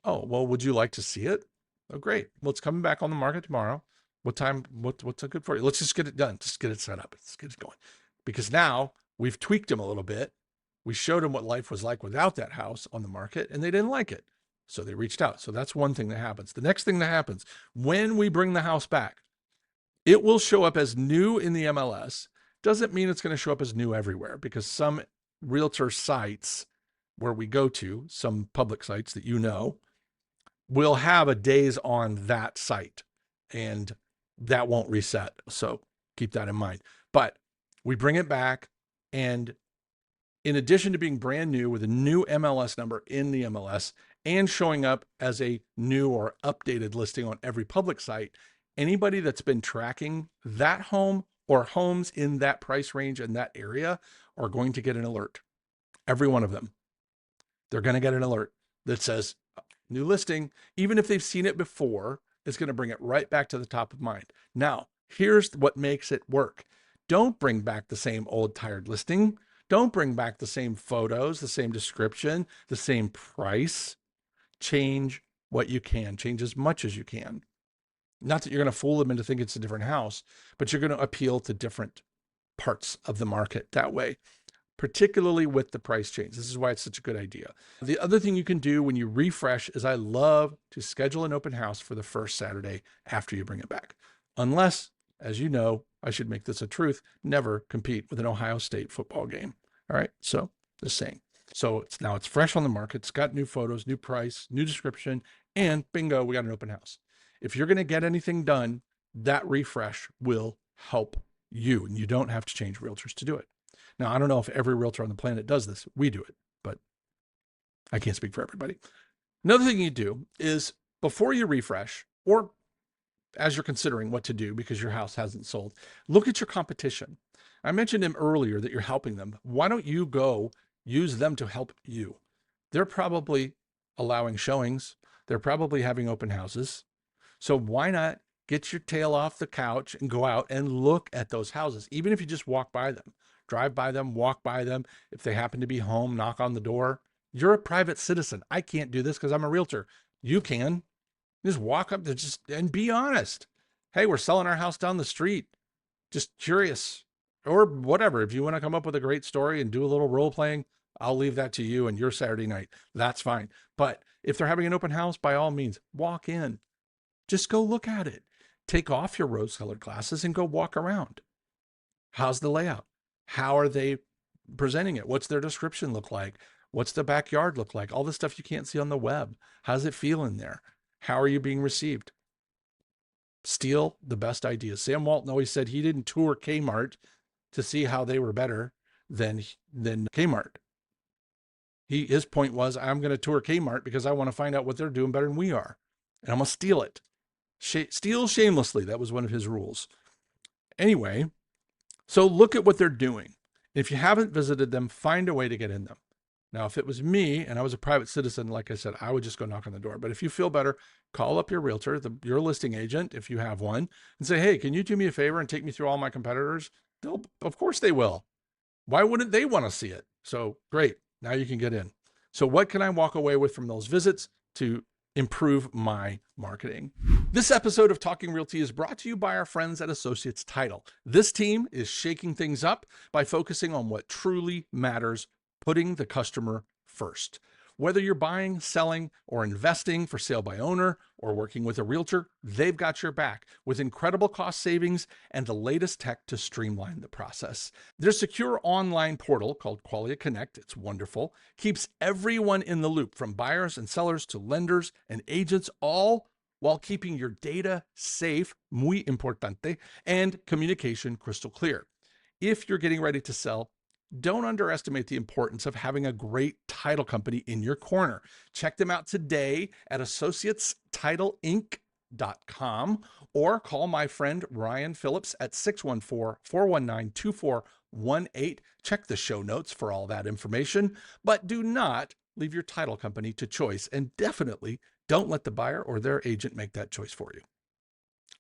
Oh, well, would you like to see it? Oh, great. Well, it's coming back on the market tomorrow. What time? What's good for you? Let's just get it done. Just get it set up. Let's get it going. Because now we've tweaked them a little bit. We showed them what life was like without that house on the market, and they didn't like it. So they reached out. So that's one thing that happens. The next thing that happens when we bring the house back, it will show up as new in the MLS. Doesn't mean it's going to show up as new everywhere, because some realtor sites where we go to, some public sites that you know, will have a days on that site, and that won't reset. So keep that in mind. But we bring it back, and in addition to being brand new with a new MLS number in the MLS and showing up as a new or updated listing on every public site, anybody that's been tracking that home or homes in that price range in that area are going to get an alert. Every one of them. They're going to get an alert that says new listing. Even if they've seen it before, it's going to bring it right back to the top of mind. Now, here's what makes it work. Don't bring back the same old tired listing. Don't bring back the same photos, the same description, the same price. Change what you can. Change as much as you can. Not that you're going to fool them into thinking it's a different house, but you're going to appeal to different parts of the market that way, particularly with the price change. This is why it's such a good idea. The other thing you can do when you refresh is I love to schedule an open house for the first Saturday after you bring it back. Unless, as you know, I should make this a truth, never compete with an Ohio State football game. All right. So just saying. So it's fresh on the market. It's got new photos, new price, new description, and bingo, we got an open house. If you're going to get anything done, that refresh will help you, and you don't have to change realtors to do it. Now, I don't know if every realtor on the planet does this. We do it, but I can't speak for everybody. Another thing you do is before you refresh, or as you're considering what to do because your house hasn't sold, look at your competition. I mentioned him earlier that you're helping them. Why don't you go use them to help you? They're probably allowing showings. They're probably having open houses. So why not get your tail off the couch and go out and look at those houses, even if you just walk by them, drive by them, walk by them. If they happen to be home, knock on the door. You're a private citizen. I can't do this because I'm a realtor. You can. Just walk up to and be honest. Hey, we're selling our house down the street. Just curious or whatever. If you want to come up with a great story and do a little role playing, I'll leave that to you and your Saturday night. That's fine. But if they're having an open house, by all means, walk in. Just go look at it. Take off your rose-colored glasses and go walk around. How's the layout? How are they presenting it? What's their description look like? What's the backyard look like? All the stuff you can't see on the web. How's it feel in there? How are you being received? Steal the best ideas. Sam Walton always said he didn't tour Kmart to see how they were better than Kmart. His point was, I'm going to tour Kmart because I want to find out what they're doing better than we are. And I'm going to steal it. Steal shamelessly. That was one of his rules. Anyway, so look at what they're doing. If you haven't visited them, find a way to get in them. Now, if it was me and I was a private citizen, like I said, I would just go knock on the door. But if you feel better, call up your realtor, your listing agent, if you have one, and say, hey, can you do me a favor and take me through all my competitors? Of course they will. Why wouldn't they want to see it? So great. Now you can get in. So what can I walk away with from those visits to improve my marketing? This episode of Talking Realty is brought to you by our friends at Associates Title. This team is shaking things up by focusing on what truly matters, putting the customer first. Whether you're buying, selling, or investing for sale by owner or working with a realtor, they've got your back with incredible cost savings and the latest tech to streamline the process. Their secure online portal called Qualia Connect, it's wonderful, keeps everyone in the loop from buyers and sellers to lenders and agents, all while keeping your data safe, muy importante, and communication crystal clear. If you're getting ready to sell, don't underestimate the importance of having a great title company in your corner. Check them out today at associatestitleinc.com or call my friend Ryan Phillips at 614-419-2418. Check the show notes for all that information, but do not leave your title company to choice, and definitely don't let the buyer or their agent make that choice for you.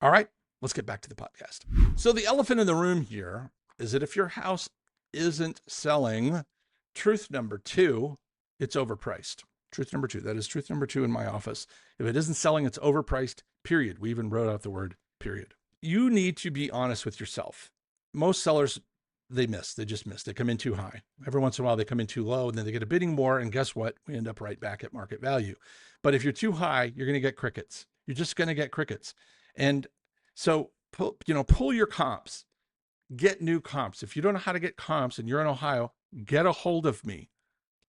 All right, let's get back to the podcast. So the elephant in the room here is that if your house isn't selling, truth number two, it's overpriced. Truth number two, that is truth number two in my office. If it isn't selling, it's overpriced, period. We even wrote out the word period. You need to be honest with yourself. Most sellers, they just miss. They come in too high. Every once in a while, they come in too low, and then they get a bidding war, and guess what? We end up right back at market value. But if you're too high, you're going to get crickets. You're just going to get crickets. And so, pull your comps. Get new comps. If you don't know how to get comps and you're in Ohio, get a hold of me.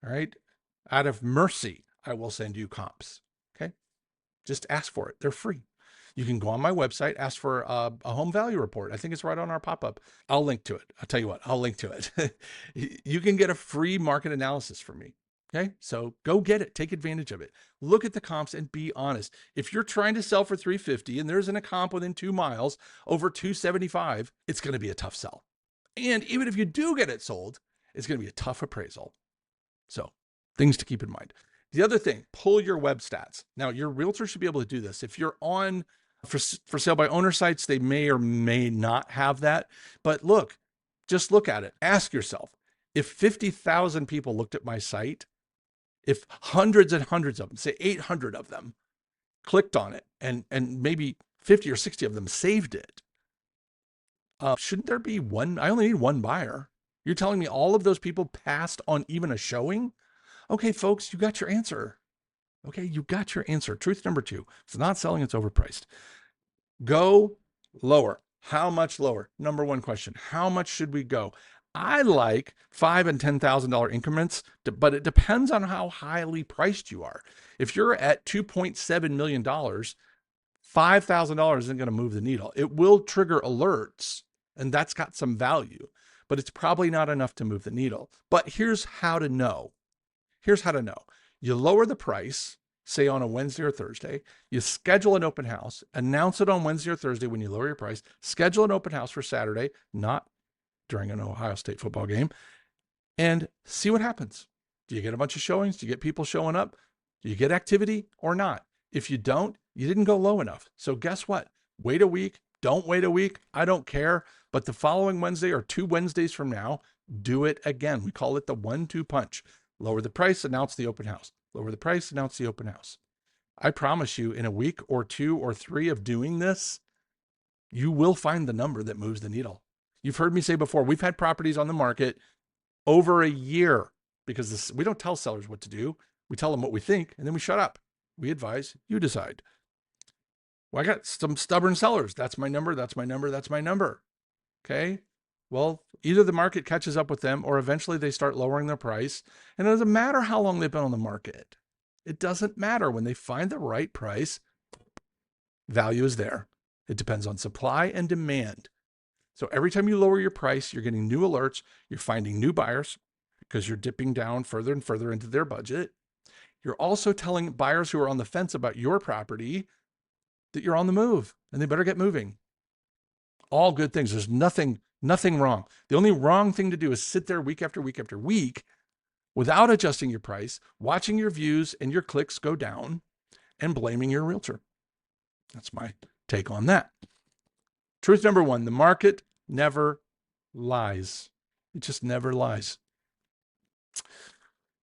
All right. Out of mercy, I will send you comps. Okay. Just ask for it. They're free. You can go on my website, ask for a home value report. I think it's right on our pop-up. I'll link to it. I'll tell you what, I'll link to it. You can get a free market analysis from me. Okay. So go get it. Take advantage of it. Look at the comps and be honest. If you're trying to sell for 350 and there's a comp within 2 miles over 275, it's going to be a tough sell. And even if you do get it sold, it's going to be a tough appraisal. So things to keep in mind. The other thing, pull your web stats. Now your realtor should be able to do this. If you're on for sale by owner sites, they may or may not have that, but just look at it. Ask yourself, if 50,000 people looked at my site, if hundreds and hundreds of them, say 800 of them, clicked on it and maybe 50 or 60 of them saved it, shouldn't there be one? I only need one buyer. You're telling me all of those people passed on even a showing? Okay, folks, you got your answer. Okay, you got your answer. Truth number two, it's not selling, it's overpriced. Go lower. How much lower? Number one question, how much should we go? I like $5,000 and $10,000 increments, but it depends on how highly priced you are. If you're at $2.7 million, $5,000 isn't going to move the needle. It will trigger alerts, and that's got some value, but it's probably not enough to move the needle. But here's how to know. Here's how to know. You lower the price, say on a Wednesday or Thursday, you schedule an open house, announce it on Wednesday or Thursday when you lower your price, schedule an open house for Saturday, not during an Ohio State football game, and see what happens. Do you get a bunch of showings? Do you get people showing up? Do you get activity or not? If you don't, you didn't go low enough. So guess what? Wait a week. Don't wait a week. I don't care. But the following Wednesday or 2 Wednesdays from now, do it again. We call it the 1-2 punch. Lower the price, announce the open house. Lower the price, announce the open house. I promise you, in a week or 2 or 3 of doing this, you will find the number that moves the needle. You've heard me say before, we've had properties on the market over a year because we don't tell sellers what to do. We tell them what we think, and then we shut up. We advise, you decide. Well, I got some stubborn sellers. That's my number. That's my number. That's my number. Okay. Well, either the market catches up with them or eventually they start lowering their price. And it doesn't matter how long they've been on the market. It doesn't matter. When they find the right price, value is there. It depends on supply and demand. So every time you lower your price, you're getting new alerts. You're finding new buyers because you're dipping down further and further into their budget. You're also telling buyers who are on the fence about your property that you're on the move and they better get moving. All good things. There's nothing wrong. The only wrong thing to do is sit there week after week after week without adjusting your price, watching your views and your clicks go down and blaming your realtor. That's my take on that. Truth number 1, the market never lies. It just never lies.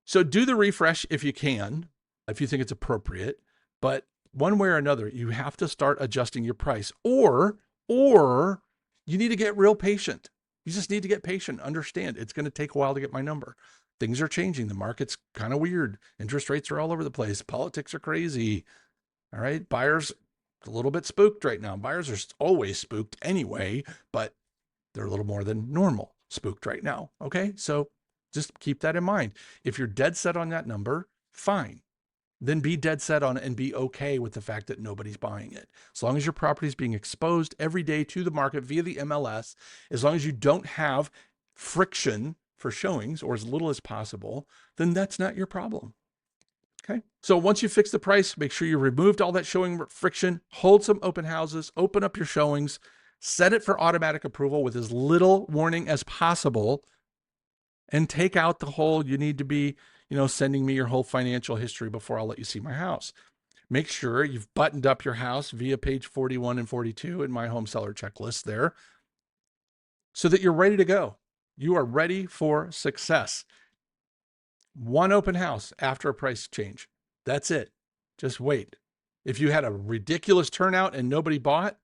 So do the refresh if you can, if you think it's appropriate, but one way or another, you have to start adjusting your price or you need to get real patient. You just need to get patient. Understand it's going to take a while to get my number. Things are changing. The market's kind of weird. Interest rates are all over the place. Politics are crazy. All right. Buyers a little bit spooked right now. Buyers are always spooked anyway, but they're a little more than normal spooked right now. Okay. So just keep that in mind. If you're dead set on that number, fine. Then be dead set on it and be okay with the fact that nobody's buying it. As long as your property is being exposed every day to the market via the MLS, as long as you don't have friction for showings or as little as possible, then that's not your problem. Okay. So once you fix the price, make sure you removed all that showing friction, hold some open houses, open up your showings, set it for automatic approval with as little warning as possible, and take out the whole, you need to be, sending me your whole financial history before I'll let you see my house. Make sure you've buttoned up your house via page 41 and 42 in my home seller checklist there so that you're ready to go. You are ready for success. One open house after a price change. That's it. Just wait. If you had a ridiculous turnout and nobody bought,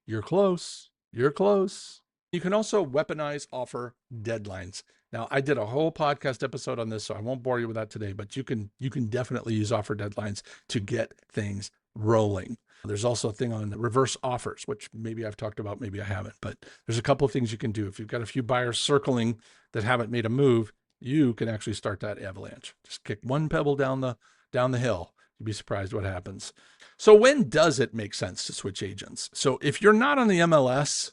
you're close. You're close. You can also weaponize offer deadlines. Now, I did a whole podcast episode on this, so I won't bore you with that today, but you can definitely use offer deadlines to get things rolling. There's also a thing on reverse offers, which maybe I've talked about, maybe I haven't, but there's a couple of things you can do. If you've got a few buyers circling that haven't made a move, you can actually start that avalanche. Just kick one pebble down the hill. You'd be surprised what happens. So when does it make sense to switch agents? So if you're not on the MLS,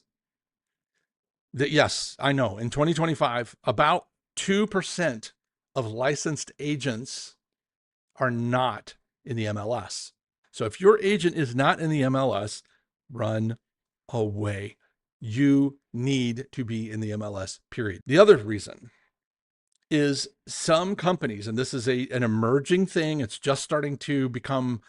yes, I know in 2025, about 2% of licensed agents are not in the MLS. So if your agent is not in the MLS, run away. You need to be in the MLS, period. The other reason is some companies, and this is an emerging thing, it's just starting to become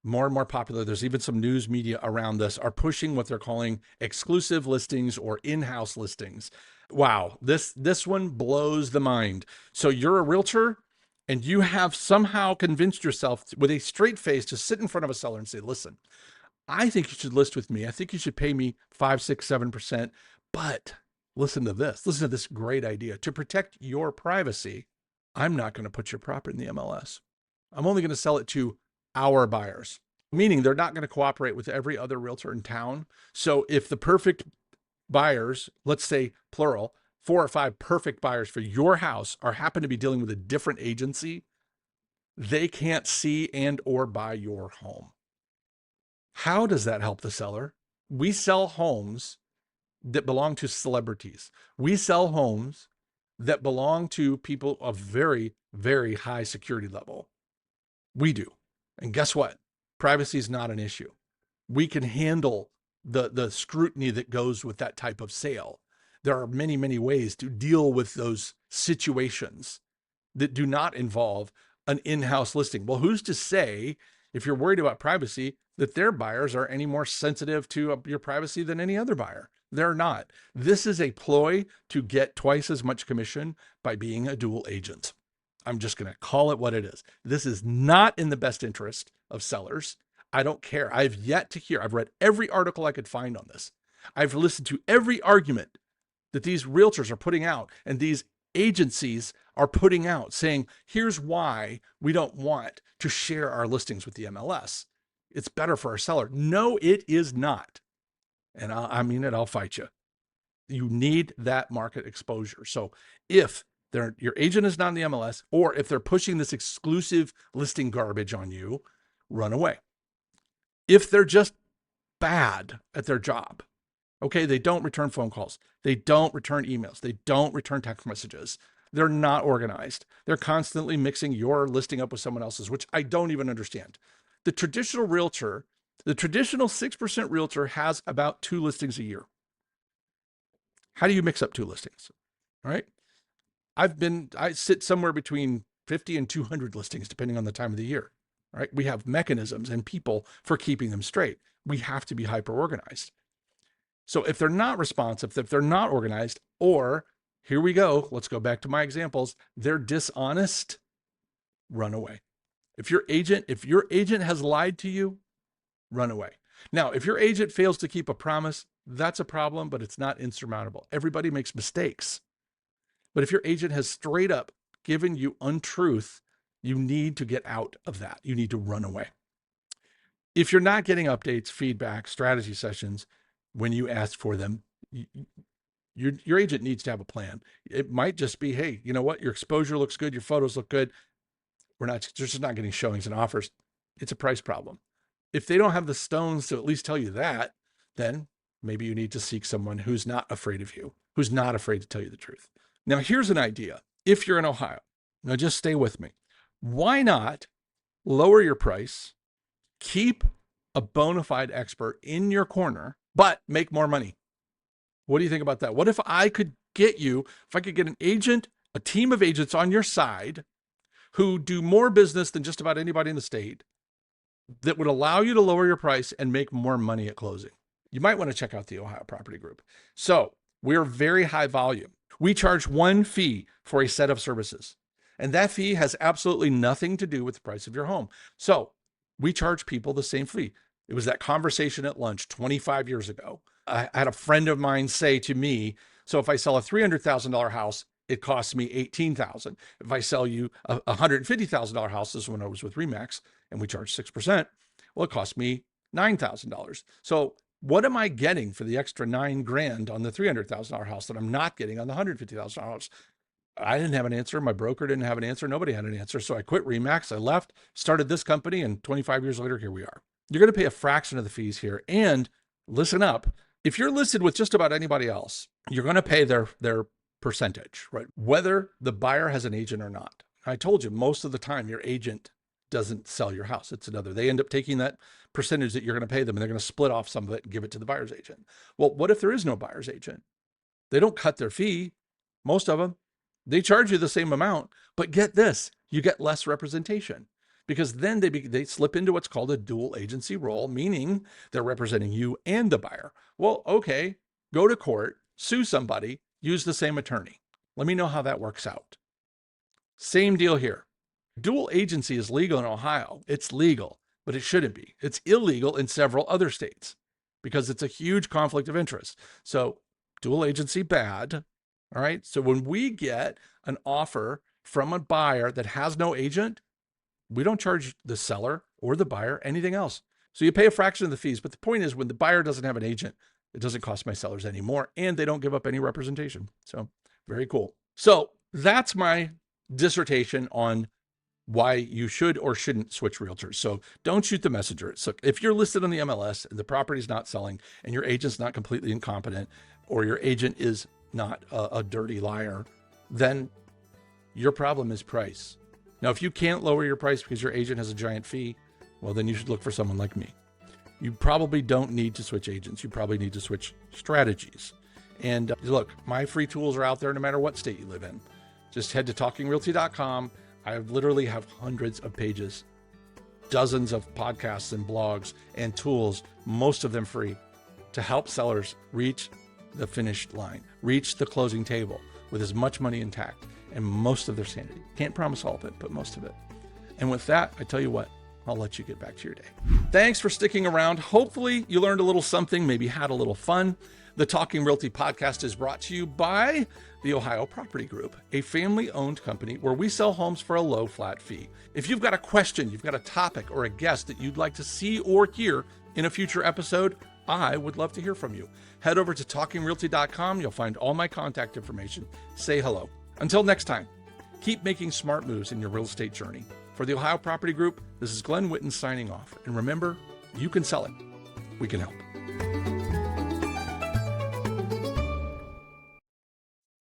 more and more popular. There's even some news media around this, are pushing what they're calling exclusive listings or in-house listings. Wow, this one blows the mind. So you're a realtor and you have somehow convinced yourself with a straight face to sit in front of a seller and say, listen, I think you should list with me. I think you should pay me 5, 6, 7%, but listen to this great idea. To protect your privacy, I'm not going to put your property in the MLS. I'm only going to sell it to our buyers, meaning they're not going to cooperate with every other realtor in town. So if the perfect buyers, let's say plural, 4 or 5 perfect buyers for your house are happen to be dealing with a different agency, they can't see and or buy your home. How does that help the seller? We sell homes that belong to celebrities. We sell homes that belong to people of very, very high security level. We do. And guess what? Privacy is not an issue. We can handle the scrutiny that goes with that type of sale. There are many, many ways to deal with those situations that do not involve an in-house listing. Well, who's to say, if you're worried about privacy, that their buyers are any more sensitive to your privacy than any other buyer? They're not. This is a ploy to get twice as much commission by being a dual agent. I'm just going to call it what it is. This is not in the best interest of sellers. I don't care. I've yet to hear, I've read every article I could find on this. I've listened to every argument that these realtors are putting out and these agencies are putting out, saying, here's why we don't want to share our listings with the MLS. It's better for our seller. No, it is not. And I mean it, I'll fight you. You need that market exposure. So if your agent is not in the MLS, or if they're pushing this exclusive listing garbage on you, run away. If they're just bad at their job, okay, they don't return phone calls, they don't return emails, they don't return text messages, they're not organized, they're constantly mixing your listing up with someone else's, which I don't even understand. The traditional realtor, the traditional 6% realtor has about 2 listings a year. How do you mix up 2 listings? All right. I sit somewhere between 50 and 200 listings, depending on the time of the year. All right. We have mechanisms and people for keeping them straight. We have to be hyper organized. So if they're not responsive, if they're not organized, or here we go, let's go back to my examples, they're dishonest, run away. If your agent has lied to you, run away. Now, if your agent fails to keep a promise, that's a problem, but it's not insurmountable. Everybody makes mistakes. But if your agent has straight up given you untruth, you need to get out of that. You need to run away. If you're not getting updates, feedback, strategy sessions when you ask for them, your agent needs to have a plan. It might just be, hey, you know what? Your exposure looks good. Your photos look good. They're just not getting showings and offers. It's a price problem. If they don't have the stones to at least tell you that, then maybe you need to seek someone who's not afraid of you, who's not afraid to tell you the truth. Now, here's an idea. If you're in Ohio, now just stay with me. Why not lower your price, keep a bona fide expert in your corner, but make more money? What do you think about that? What if I could get an agent, a team of agents on your side who do more business than just about anybody in the state, that would allow you to lower your price and make more money at closing? You might want to check out the Ohio Property Group. So we're very high volume. We charge one fee for a set of services, and that fee has absolutely nothing to do with the price of your home. So we charge people the same fee. It was that conversation at lunch 25 years ago. I had a friend of mine say to me, so if I sell a $300,000 house, it costs me $18,000. If I sell you a $150,000 house, this is when I was with Remax and we charge 6%, well, it cost me $9,000. So what am I getting for the extra $9,000 on the $300,000 house that I'm not getting on the $150,000 house? I didn't have an answer. My broker didn't have an answer. Nobody had an answer. So I quit Remax. I left, started this company, and 25 years later, here we are. You're going to pay a fraction of the fees here. And listen up, if you're listed with just about anybody else, you're going to pay their percentage, right? Whether the buyer has an agent or not. I told you, most of the time, your agent doesn't sell your house. It's another. They end up taking that percentage that you're going to pay them, and they're going to split off some of it and give it to the buyer's agent. Well, what if there is no buyer's agent? They don't cut their fee. Most of them, they charge you the same amount, but get this, you get less representation, because then they slip into what's called a dual agency role, meaning they're representing you and the buyer. Well, okay, go to court, sue somebody, use the same attorney. Let me know how that works out. Same deal here. Dual agency is legal in Ohio. It's legal, but it shouldn't be. It's illegal in several other states because it's a huge conflict of interest. So dual agency, bad. All right. So when we get an offer from a buyer that has no agent, we don't charge the seller or the buyer anything else. So you pay a fraction of the fees. But the point is, when the buyer doesn't have an agent, it doesn't cost my sellers anymore, and they don't give up any representation. So Very cool. So that's my dissertation on why you should or shouldn't switch realtors. So don't shoot the messenger. So if you're listed on the MLS and the property's not selling and your agent's not completely incompetent, or your agent is not a dirty liar, then your problem is price. Now, if you can't lower your price because your agent has a giant fee, well, then you should look for someone like me. You probably don't need to switch agents. You probably need to switch strategies. And look, my free tools are out there no matter what state you live in. Just head to talkingrealty.com. I literally have hundreds of pages, dozens of podcasts and blogs and tools, most of them free, to help sellers reach the finished line, reach the closing table with as much money intact and most of their sanity. Can't promise all of it, but most of it. And with that, I tell you what, I'll let you get back to your day. Thanks for sticking around. Hopefully you learned a little something, maybe had a little fun. The Talking Realty podcast is brought to you by the Ohio Property Group, a family-owned company where we sell homes for a low flat fee. If you've got a question, you've got a topic or a guest that you'd like to see or hear in a future episode, I would love to hear from you. Head over to talkingrealty.com. You'll find all my contact information. Say hello. Until next time, keep making smart moves in your real estate journey. For the Ohio Property Group, this is Glen Whitten signing off. And remember, you can sell it. We can help.